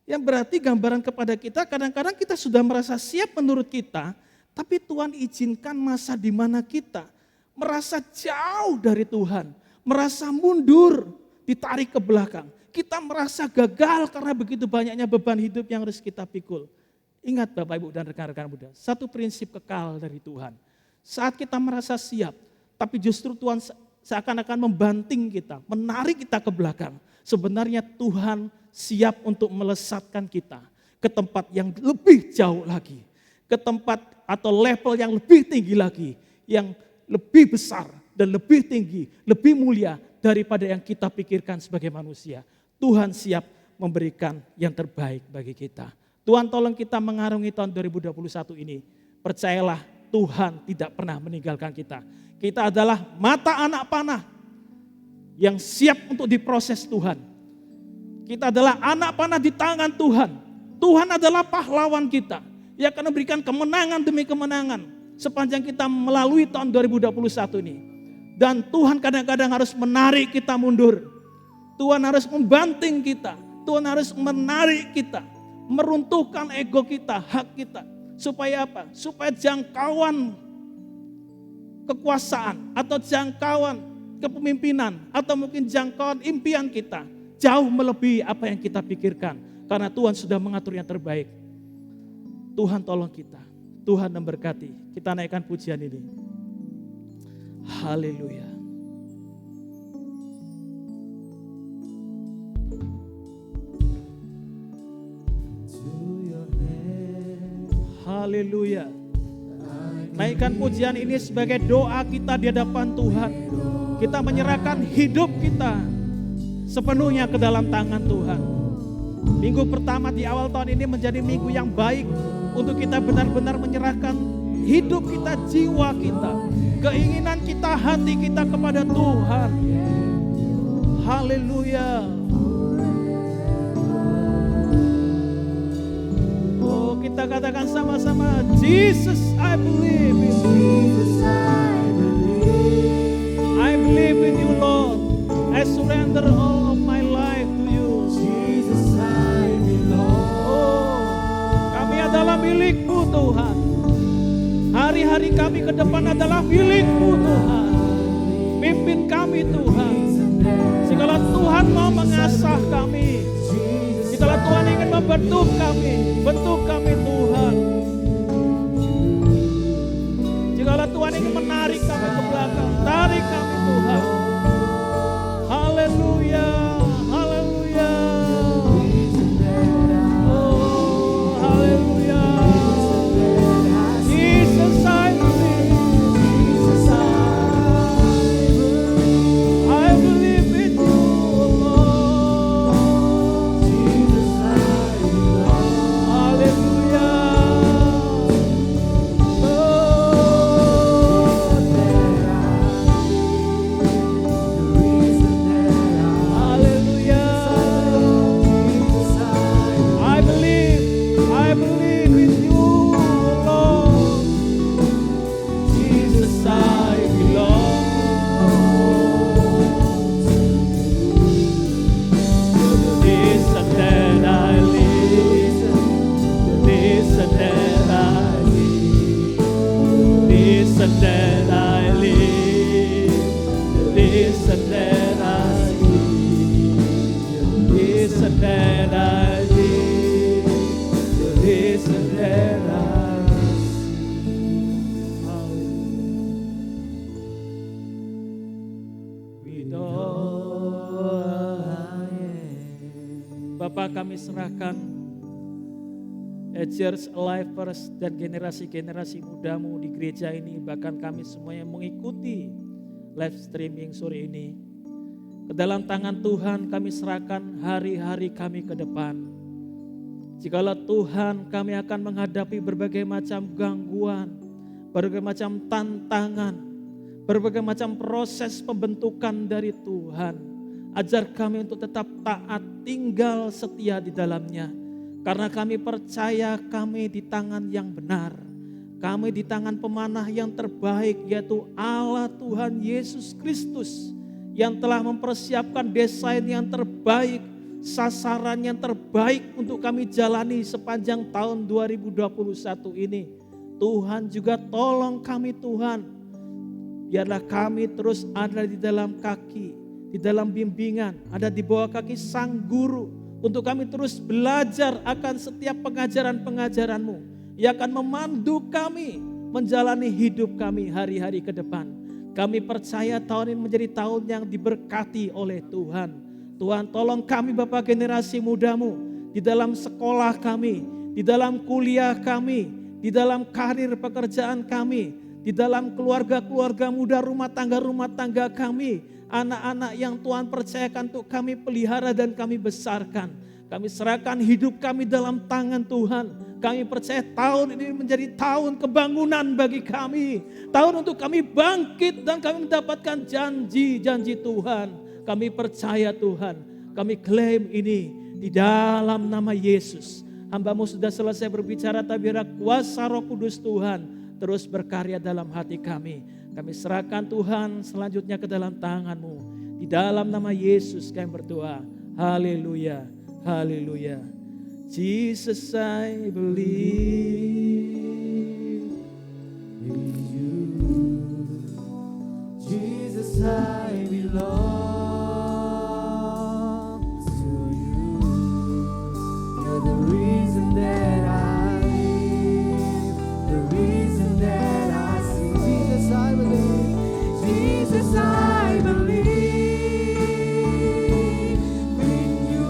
C: Yang berarti gambaran kepada kita, kadang-kadang kita sudah merasa siap menurut kita, tapi Tuhan izinkan masa di mana kita merasa jauh dari Tuhan, merasa mundur, ditarik ke belakang. Kita merasa gagal karena begitu banyaknya beban hidup yang harus kita pikul. Ingat Bapak Ibu dan rekan-rekan muda, satu prinsip kekal dari Tuhan. Saat kita merasa siap, tapi justru Tuhan seakan-akan membanting kita, menarik kita ke belakang. sebenarnya Tuhan siap untuk melesatkan kita ke tempat yang lebih jauh lagi. Ke tempat atau level yang lebih tinggi lagi. Yang lebih besar dan lebih tinggi, lebih mulia daripada yang kita pikirkan sebagai manusia. Tuhan siap memberikan yang terbaik bagi kita. Tuhan tolong kita mengarungi tahun 2021 ini. Percayalah Tuhan tidak pernah meninggalkan kita. Kita adalah mata anak panah yang siap untuk diproses Tuhan. Kita adalah anak panah di tangan Tuhan. Tuhan adalah pahlawan kita. Ia akan memberikan kemenangan demi kemenangan sepanjang kita melalui tahun 2021 ini. Dan Tuhan kadang-kadang harus menarik kita mundur. Tuhan harus membanting kita. Tuhan harus menarik kita. Meruntuhkan ego kita, hak kita. Supaya apa? Supaya jangkauan kekuasaan atau jangkauan kepemimpinan atau mungkin jangkauan impian kita jauh melebihi apa yang kita pikirkan. Karena Tuhan sudah mengatur yang terbaik. Tuhan tolong kita. Tuhan memberkati. Kita naikkan pujian ini. Haleluya. Haleluya. Naikkan pujian ini sebagai doa kita di hadapan Tuhan. Kita menyerahkan hidup kita sepenuhnya ke dalam tangan Tuhan. Minggu pertama di awal tahun ini menjadi minggu yang baik untuk kita benar-benar menyerahkan hidup kita, jiwa kita, keinginan kita, hati kita kepada Tuhan. Haleluya. Oh, kita katakan sama-sama, Jesus, I believe in you. I believe in you, Lord. I surrender all of my life to you. Oh, kami adalah milik-Mu, Tuhan. Hari-hari kami ke depan adalah milik-Mu, Tuhan. Pimpin kami, Tuhan. Jikalau Tuhan mau mengasah kami, jikalau Tuhan ingin membentuk kami, bentuk kami, Tuhan. Jikalau Tuhan ingin menarik kami ke belakang, tarik kami, Tuhan. Haleluya, haleluya. Oh, haleluya. Jesus, I believe. I believe in you, Lord. Haleluya. Haleluya. I believe in you, Lord. Jesus, I belong. This and that I live. This and that I live. This and that I live. This and that I live. This and that I live. This and that I Bapak, kami serahkan Edgers, Alivers, dan generasi-generasi mudamu di gereja ini, bahkan kami semua yang mengikuti live streaming sore ini. Ke dalam tangan Tuhan kami serahkan hari-hari kami ke depan. Jikalau Tuhan kami akan menghadapi berbagai macam gangguan, berbagai macam tantangan, berbagai macam proses pembentukan dari Tuhan. Ajar kami untuk tetap taat, tinggal setia di dalamnya. Karena kami percaya kami di tangan yang benar. Kami di tangan pemanah yang terbaik, yaitu Allah Tuhan Yesus Kristus. Yang telah mempersiapkan desain yang terbaik, sasaran yang terbaik untuk kami jalani sepanjang tahun 2021 ini. Tuhan juga tolong kami, Tuhan. Biarlah kami terus ada di dalam kaki, di dalam bimbingan, ada di bawah kaki Sang Guru, untuk kami terus belajar akan setiap pengajaran-pengajaran-Mu yang akan memandu kami menjalani hidup kami hari-hari ke depan. Kami percaya tahun ini menjadi tahun yang diberkati oleh Tuhan. Tuhan tolong kami Bapak generasi mudamu, di dalam sekolah kami, di dalam kuliah kami, di dalam karir pekerjaan kami, di dalam keluarga-keluarga muda, rumah tangga kami, anak-anak yang Tuhan percayakan untuk kami pelihara dan kami besarkan. Kami serahkan hidup kami dalam tangan Tuhan. Kami percaya tahun ini menjadi tahun kebangunan bagi kami. Tahun untuk kami bangkit dan kami mendapatkan janji-janji Tuhan. Kami percaya Tuhan. Kami klaim ini di dalam nama Yesus. Hamba-Mu sudah selesai berbicara, tapi biarlah kuasa Roh Kudus Tuhan terus berkarya dalam hati kami. Kami serahkan Tuhan selanjutnya ke dalam tangan-Mu. Di dalam nama Yesus kami berdoa. Haleluya, haleluya. Jesus, I believe
A: In you, Jesus, I belong to you. You're the reason that I live, the reason that I sing. Jesus, I believe. Jesus, I believe in you.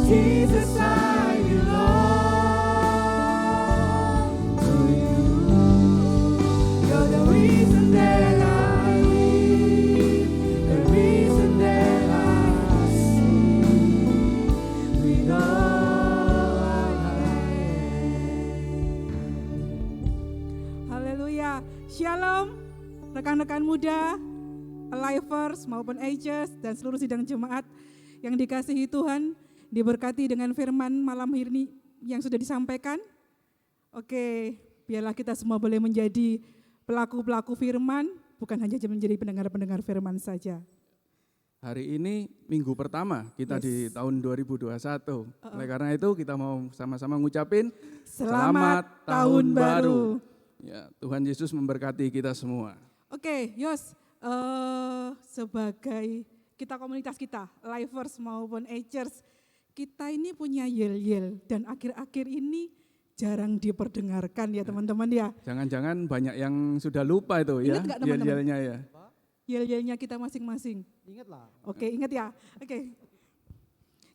A: Jesus, I belong to you. You're the reason that I live, the reason that I sing with all I am.
D: Haleluya. Shalom rekan-rekan muda, Alivers maupun Agers dan seluruh sidang jemaat yang dikasihi Tuhan, diberkati dengan firman malam ini yang sudah disampaikan. Oke, biarlah kita semua boleh menjadi pelaku-pelaku firman, bukan hanya menjadi pendengar-pendengar firman saja.
E: Hari ini minggu pertama kita di tahun 2021. Oleh karena itu kita mau sama-sama ngucapin
D: Selamat Tahun Baru.
E: Ya, Tuhan Yesus memberkati kita semua.
D: Oke, Yos, sebagai kita komunitas kita, Alivers maupun Agers, kita ini punya yel-yel dan akhir-akhir ini jarang diperdengarkan ya teman-teman ya.
E: Jangan-jangan banyak yang sudah lupa itu ya,
D: Ingat nggak teman-teman?
E: yel-yelnya ya.
D: Yel-yelnya kita masing-masing.
A: Ingat lah.
D: Oke, ingat ya. Oke.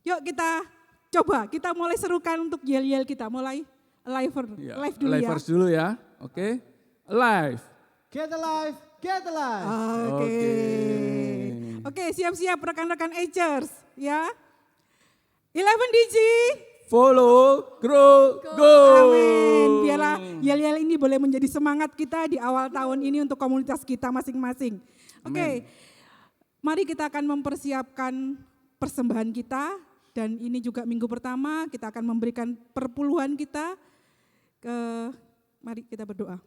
D: Yuk kita coba, kita mulai serukan untuk yel-yel kita. Mulai live
E: Ya,
D: dulu ya.
E: Livers dulu ya, oke. Live.
A: Get alive, get alive.
D: Oke. Oke, siap-siap rekan-rekan Agers ya. 11 Digi.
E: Follow, grow, go.
D: Amin. Biarlah yel-yel ini boleh menjadi semangat kita di awal tahun ini untuk komunitas kita masing-masing. Oke. Mari kita akan mempersiapkan persembahan kita dan ini juga minggu pertama kita akan memberikan perpuluhan kita mari kita berdoa.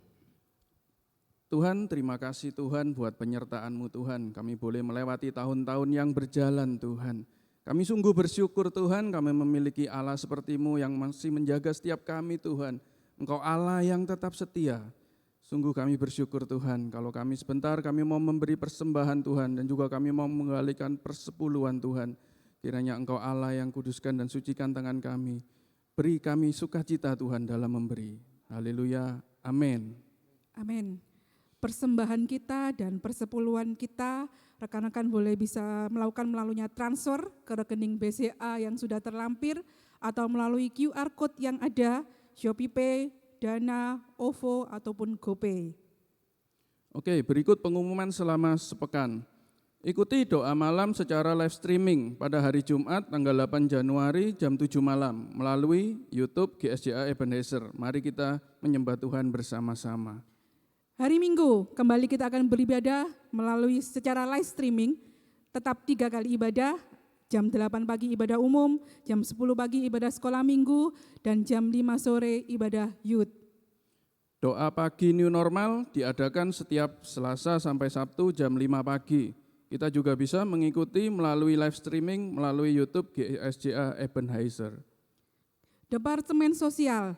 E: Tuhan, terima kasih Tuhan buat penyertaan-Mu Tuhan. Kami boleh melewati tahun-tahun yang berjalan Tuhan. Kami sungguh bersyukur Tuhan, kami memiliki Allah seperti-Mu yang masih menjaga setiap kami Tuhan. Engkau Allah yang tetap setia. Sungguh kami bersyukur Tuhan, kalau kami sebentar kami mau memberi persembahan Tuhan dan juga kami mau menggalikan persepuluhan Tuhan. Kiranya Engkau Allah yang kuduskan dan sucikan tangan kami. Beri kami sukacita Tuhan dalam memberi. Haleluya, amin.
D: Amin. Persembahan kita dan persepuluhan kita, rekan-rekan boleh bisa melakukan melaluinya transfer ke rekening BCA yang sudah terlampir atau melalui QR Code yang ada, ShopeePay, Dana, OVO, ataupun GoPay.
E: Oke, berikut pengumuman selama sepekan. Ikuti doa malam secara live streaming pada hari Jumat tanggal 8 Januari jam 7 malam melalui YouTube GSJA Ebenezer. Mari kita menyembah Tuhan bersama-sama.
D: Hari Minggu kembali kita akan beribadah melalui secara live streaming, tetap 3 kali ibadah, jam 8 pagi ibadah umum, jam 10 pagi ibadah sekolah minggu, dan jam 5 sore ibadah youth.
E: Doa pagi new normal diadakan setiap Selasa sampai Sabtu jam 5 pagi. Kita juga bisa mengikuti melalui live streaming melalui YouTube GSJA Ebenezer.
D: Departemen Sosial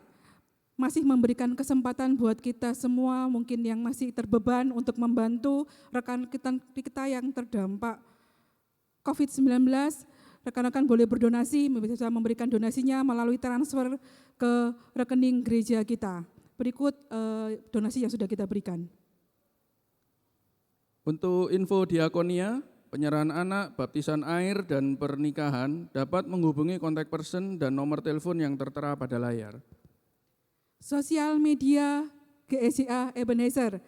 D: masih memberikan kesempatan buat kita semua mungkin yang masih terbeban untuk membantu rekan kita yang terdampak COVID-19. Rekan-rekan boleh berdonasi, bisa memberikan donasinya melalui transfer ke rekening gereja kita. Berikut donasi yang sudah kita berikan.
E: Untuk info diakonia, penyerahan anak, baptisan air, dan pernikahan dapat menghubungi kontak person dan nomor telepon yang tertera pada layar.
D: Sosial media GSCA Ebenezer.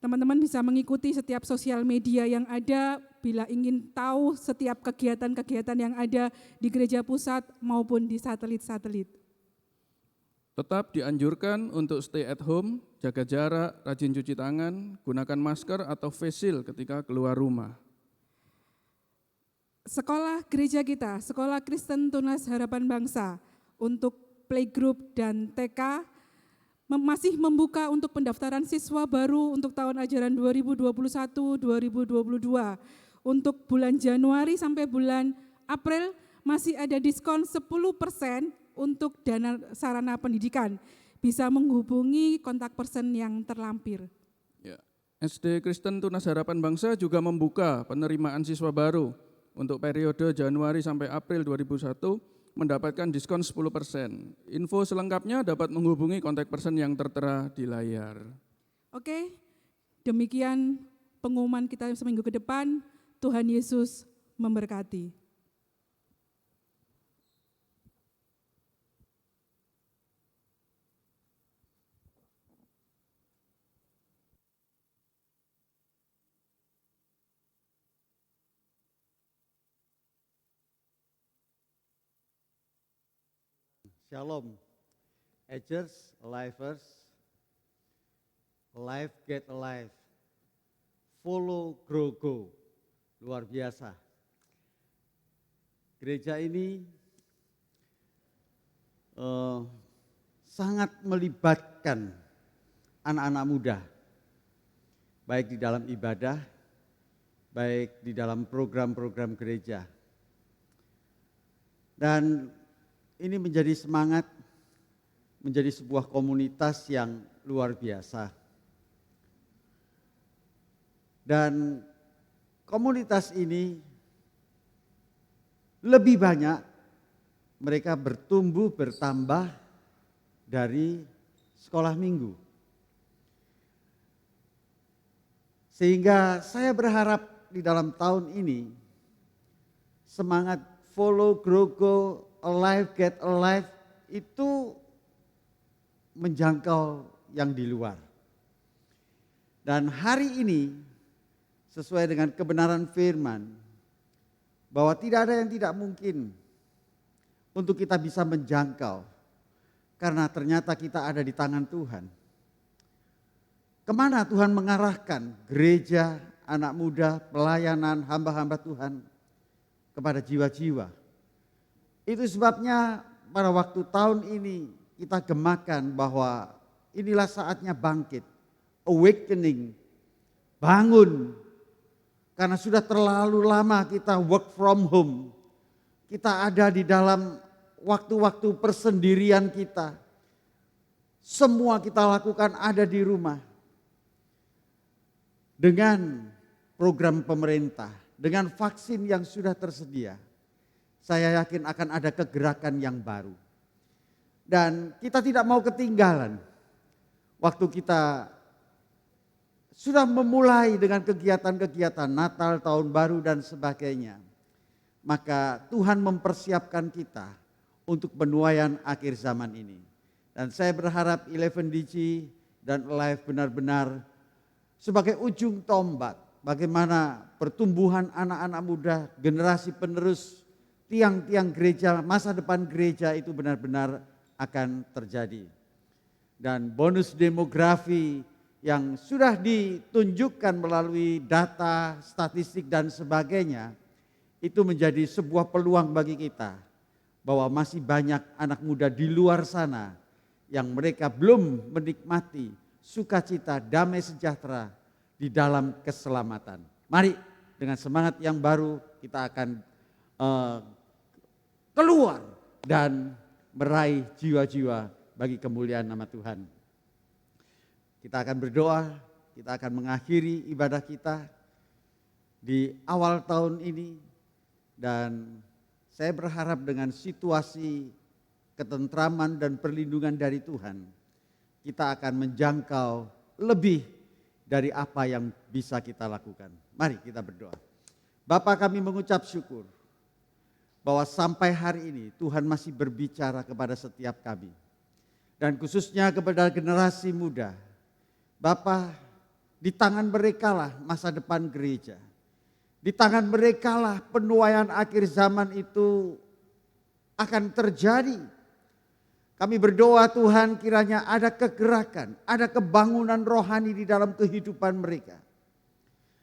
D: Teman-teman bisa mengikuti setiap sosial media yang ada bila ingin tahu setiap kegiatan-kegiatan yang ada di gereja pusat maupun di satelit-satelit.
E: Tetap dianjurkan untuk stay at home, jaga jarak, rajin cuci tangan, gunakan masker atau face shield ketika keluar rumah.
D: Sekolah gereja kita, Sekolah Kristen Tunas Harapan Bangsa, untuk playgroup dan TK masih membuka untuk pendaftaran siswa baru untuk tahun ajaran 2021-2022. Untuk bulan Januari sampai bulan April masih ada diskon 10% untuk dana sarana pendidikan. Bisa menghubungi kontak person yang terlampir.
E: Ya. SD Kristen Tunas Harapan Bangsa juga membuka penerimaan siswa baru untuk periode Januari sampai April 2001 mendapatkan diskon 10%. Info selengkapnya dapat menghubungi kontak person yang tertera di layar.
D: Oke, demikian pengumuman kita seminggu ke depan. Tuhan Yesus memberkati.
F: Shalom, Agers, Alivers, Alive Get Alive, Follow Grow Go, luar biasa. Gereja ini sangat melibatkan anak-anak muda, baik di dalam ibadah, baik di dalam program-program gereja. Dan ini menjadi semangat, menjadi sebuah komunitas yang luar biasa. Dan komunitas ini lebih banyak mereka bertumbuh, bertambah dari sekolah minggu. Sehingga saya berharap di dalam tahun ini semangat Follow, Grow, Go, Alive, Get Alive itu menjangkau yang di luar. Dan hari ini sesuai dengan kebenaran firman bahwa tidak ada yang tidak mungkin untuk kita bisa menjangkau karena ternyata kita ada di tangan Tuhan. Kemana Tuhan mengarahkan gereja, anak muda, pelayanan, hamba-hamba Tuhan kepada jiwa-jiwa. Itu sebabnya pada waktu tahun ini kita gemakan bahwa inilah saatnya bangkit, awakening, bangun. Karena sudah terlalu lama kita work from home. Kita ada di dalam waktu-waktu persendirian kita. Semua kita lakukan ada di rumah. Dengan program pemerintah, dengan vaksin yang sudah tersedia, saya yakin akan ada kegerakan yang baru. Dan kita tidak mau ketinggalan. Waktu kita sudah memulai dengan kegiatan-kegiatan Natal, Tahun Baru dan sebagainya. Maka Tuhan mempersiapkan kita untuk penuaian akhir zaman ini. Dan saya berharap 11DG dan Alive benar-benar sebagai ujung tombak. Bagaimana pertumbuhan anak-anak muda, generasi penerus, tiang-tiang gereja, masa depan gereja itu benar-benar akan terjadi. Dan bonus demografi yang sudah ditunjukkan melalui data, statistik dan sebagainya, itu menjadi sebuah peluang bagi kita bahwa masih banyak anak muda di luar sana yang mereka belum menikmati sukacita, damai sejahtera di dalam keselamatan. Mari dengan semangat yang baru kita akan keluar dan meraih jiwa-jiwa bagi kemuliaan nama Tuhan. Kita akan berdoa, kita akan mengakhiri ibadah kita di awal tahun ini. Dan saya berharap dengan situasi ketentraman dan perlindungan dari Tuhan, kita akan menjangkau lebih dari apa yang bisa kita lakukan. Mari kita berdoa. Bapa, kami mengucap syukur bahwa sampai hari ini Tuhan masih berbicara kepada setiap kami. Dan khususnya kepada generasi muda. Bapa, di tangan merekalah masa depan gereja. Di tangan merekalah penuaian akhir zaman itu akan terjadi. Kami berdoa Tuhan, kiranya ada kegerakan, ada kebangunan rohani di dalam kehidupan mereka.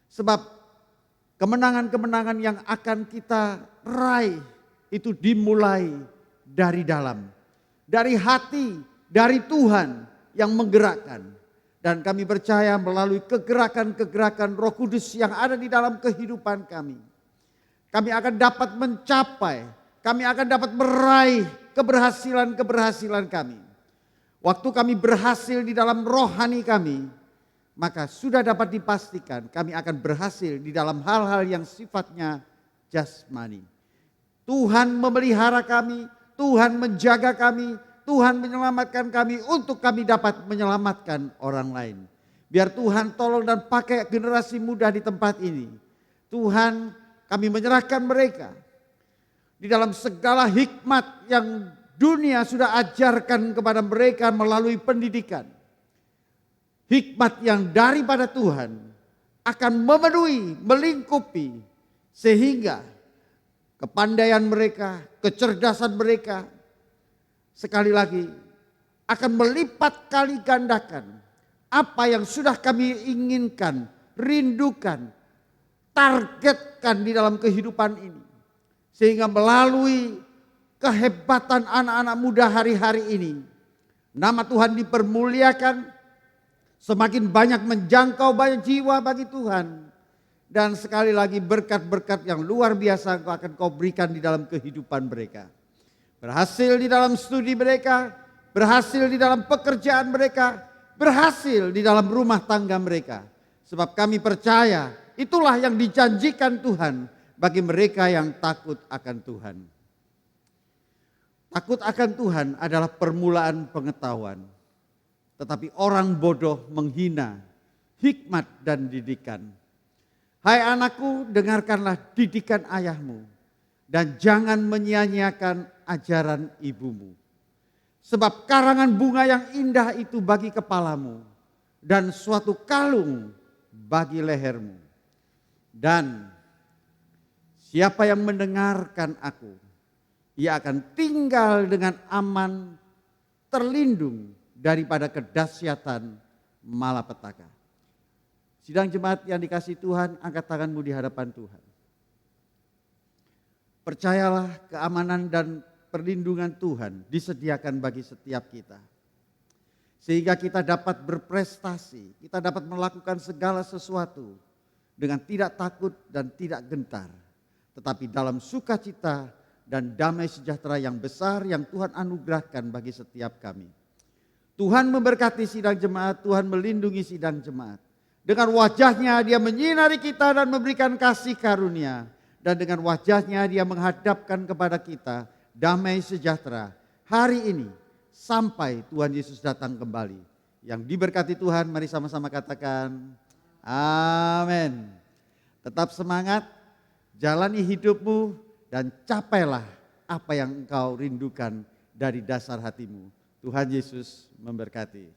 F: Sebab kemenangan-kemenangan yang akan kita raih itu dimulai dari dalam. Dari hati, dari Tuhan yang menggerakkan. Dan kami percaya melalui kegerakan-kegerakan Roh Kudus yang ada di dalam kehidupan kami. Kami akan dapat mencapai, kami akan dapat meraih keberhasilan-keberhasilan kami. Waktu kami berhasil di dalam rohani kami, maka sudah dapat dipastikan kami akan berhasil di dalam hal-hal yang sifatnya jasmani. Tuhan memelihara kami, Tuhan menjaga kami, Tuhan menyelamatkan kami untuk kami dapat menyelamatkan orang lain. Biar Tuhan tolong dan pakai generasi muda di tempat ini. Tuhan, kami menyerahkan mereka di dalam segala hikmat yang dunia sudah ajarkan kepada mereka melalui pendidikan. Hikmat yang daripada Tuhan akan memenuhi, melingkupi, sehingga kepandaian mereka, kecerdasan mereka, sekali lagi akan melipat kali gandakan apa yang sudah kami inginkan, rindukan, targetkan di dalam kehidupan ini. Sehingga melalui kehebatan anak-anak muda hari-hari ini, nama Tuhan dipermuliakan, semakin banyak menjangkau banyak jiwa bagi Tuhan. Dan sekali lagi berkat-berkat yang luar biasa akan kau berikan di dalam kehidupan mereka. Berhasil di dalam studi mereka, berhasil di dalam pekerjaan mereka, berhasil di dalam rumah tangga mereka. Sebab kami percaya itulah yang dijanjikan Tuhan bagi mereka yang takut akan Tuhan. Takut akan Tuhan adalah permulaan pengetahuan. Tetapi orang bodoh menghina hikmat dan didikan. Hai anakku, dengarkanlah didikan ayahmu. Dan jangan menyia-nyiakan ajaran ibumu. Sebab karangan bunga yang indah itu bagi kepalamu. Dan suatu kalung bagi lehermu. Dan siapa yang mendengarkan aku, ia akan tinggal dengan aman, terlindung daripada kedahsyatan malapetaka. Sidang jemaat yang dikasihi Tuhan, angkat tanganmu di hadapan Tuhan. Percayalah keamanan dan perlindungan Tuhan disediakan bagi setiap kita. Sehingga kita dapat berprestasi, kita dapat melakukan segala sesuatu dengan tidak takut dan tidak gentar. Tetapi dalam sukacita dan damai sejahtera yang besar yang Tuhan anugerahkan bagi setiap kami. Tuhan memberkati sidang jemaat, Tuhan melindungi sidang jemaat. Dengan wajahnya dia menyinari kita dan memberikan kasih karunia. Dan dengan wajahnya dia menghadapkan kepada kita damai sejahtera hari ini sampai Tuhan Yesus datang kembali. Yang diberkati Tuhan, mari sama-sama katakan amin. Tetap semangat, jalani hidupmu dan capailah apa yang engkau rindukan dari dasar hatimu. Tuhan Yesus memberkati.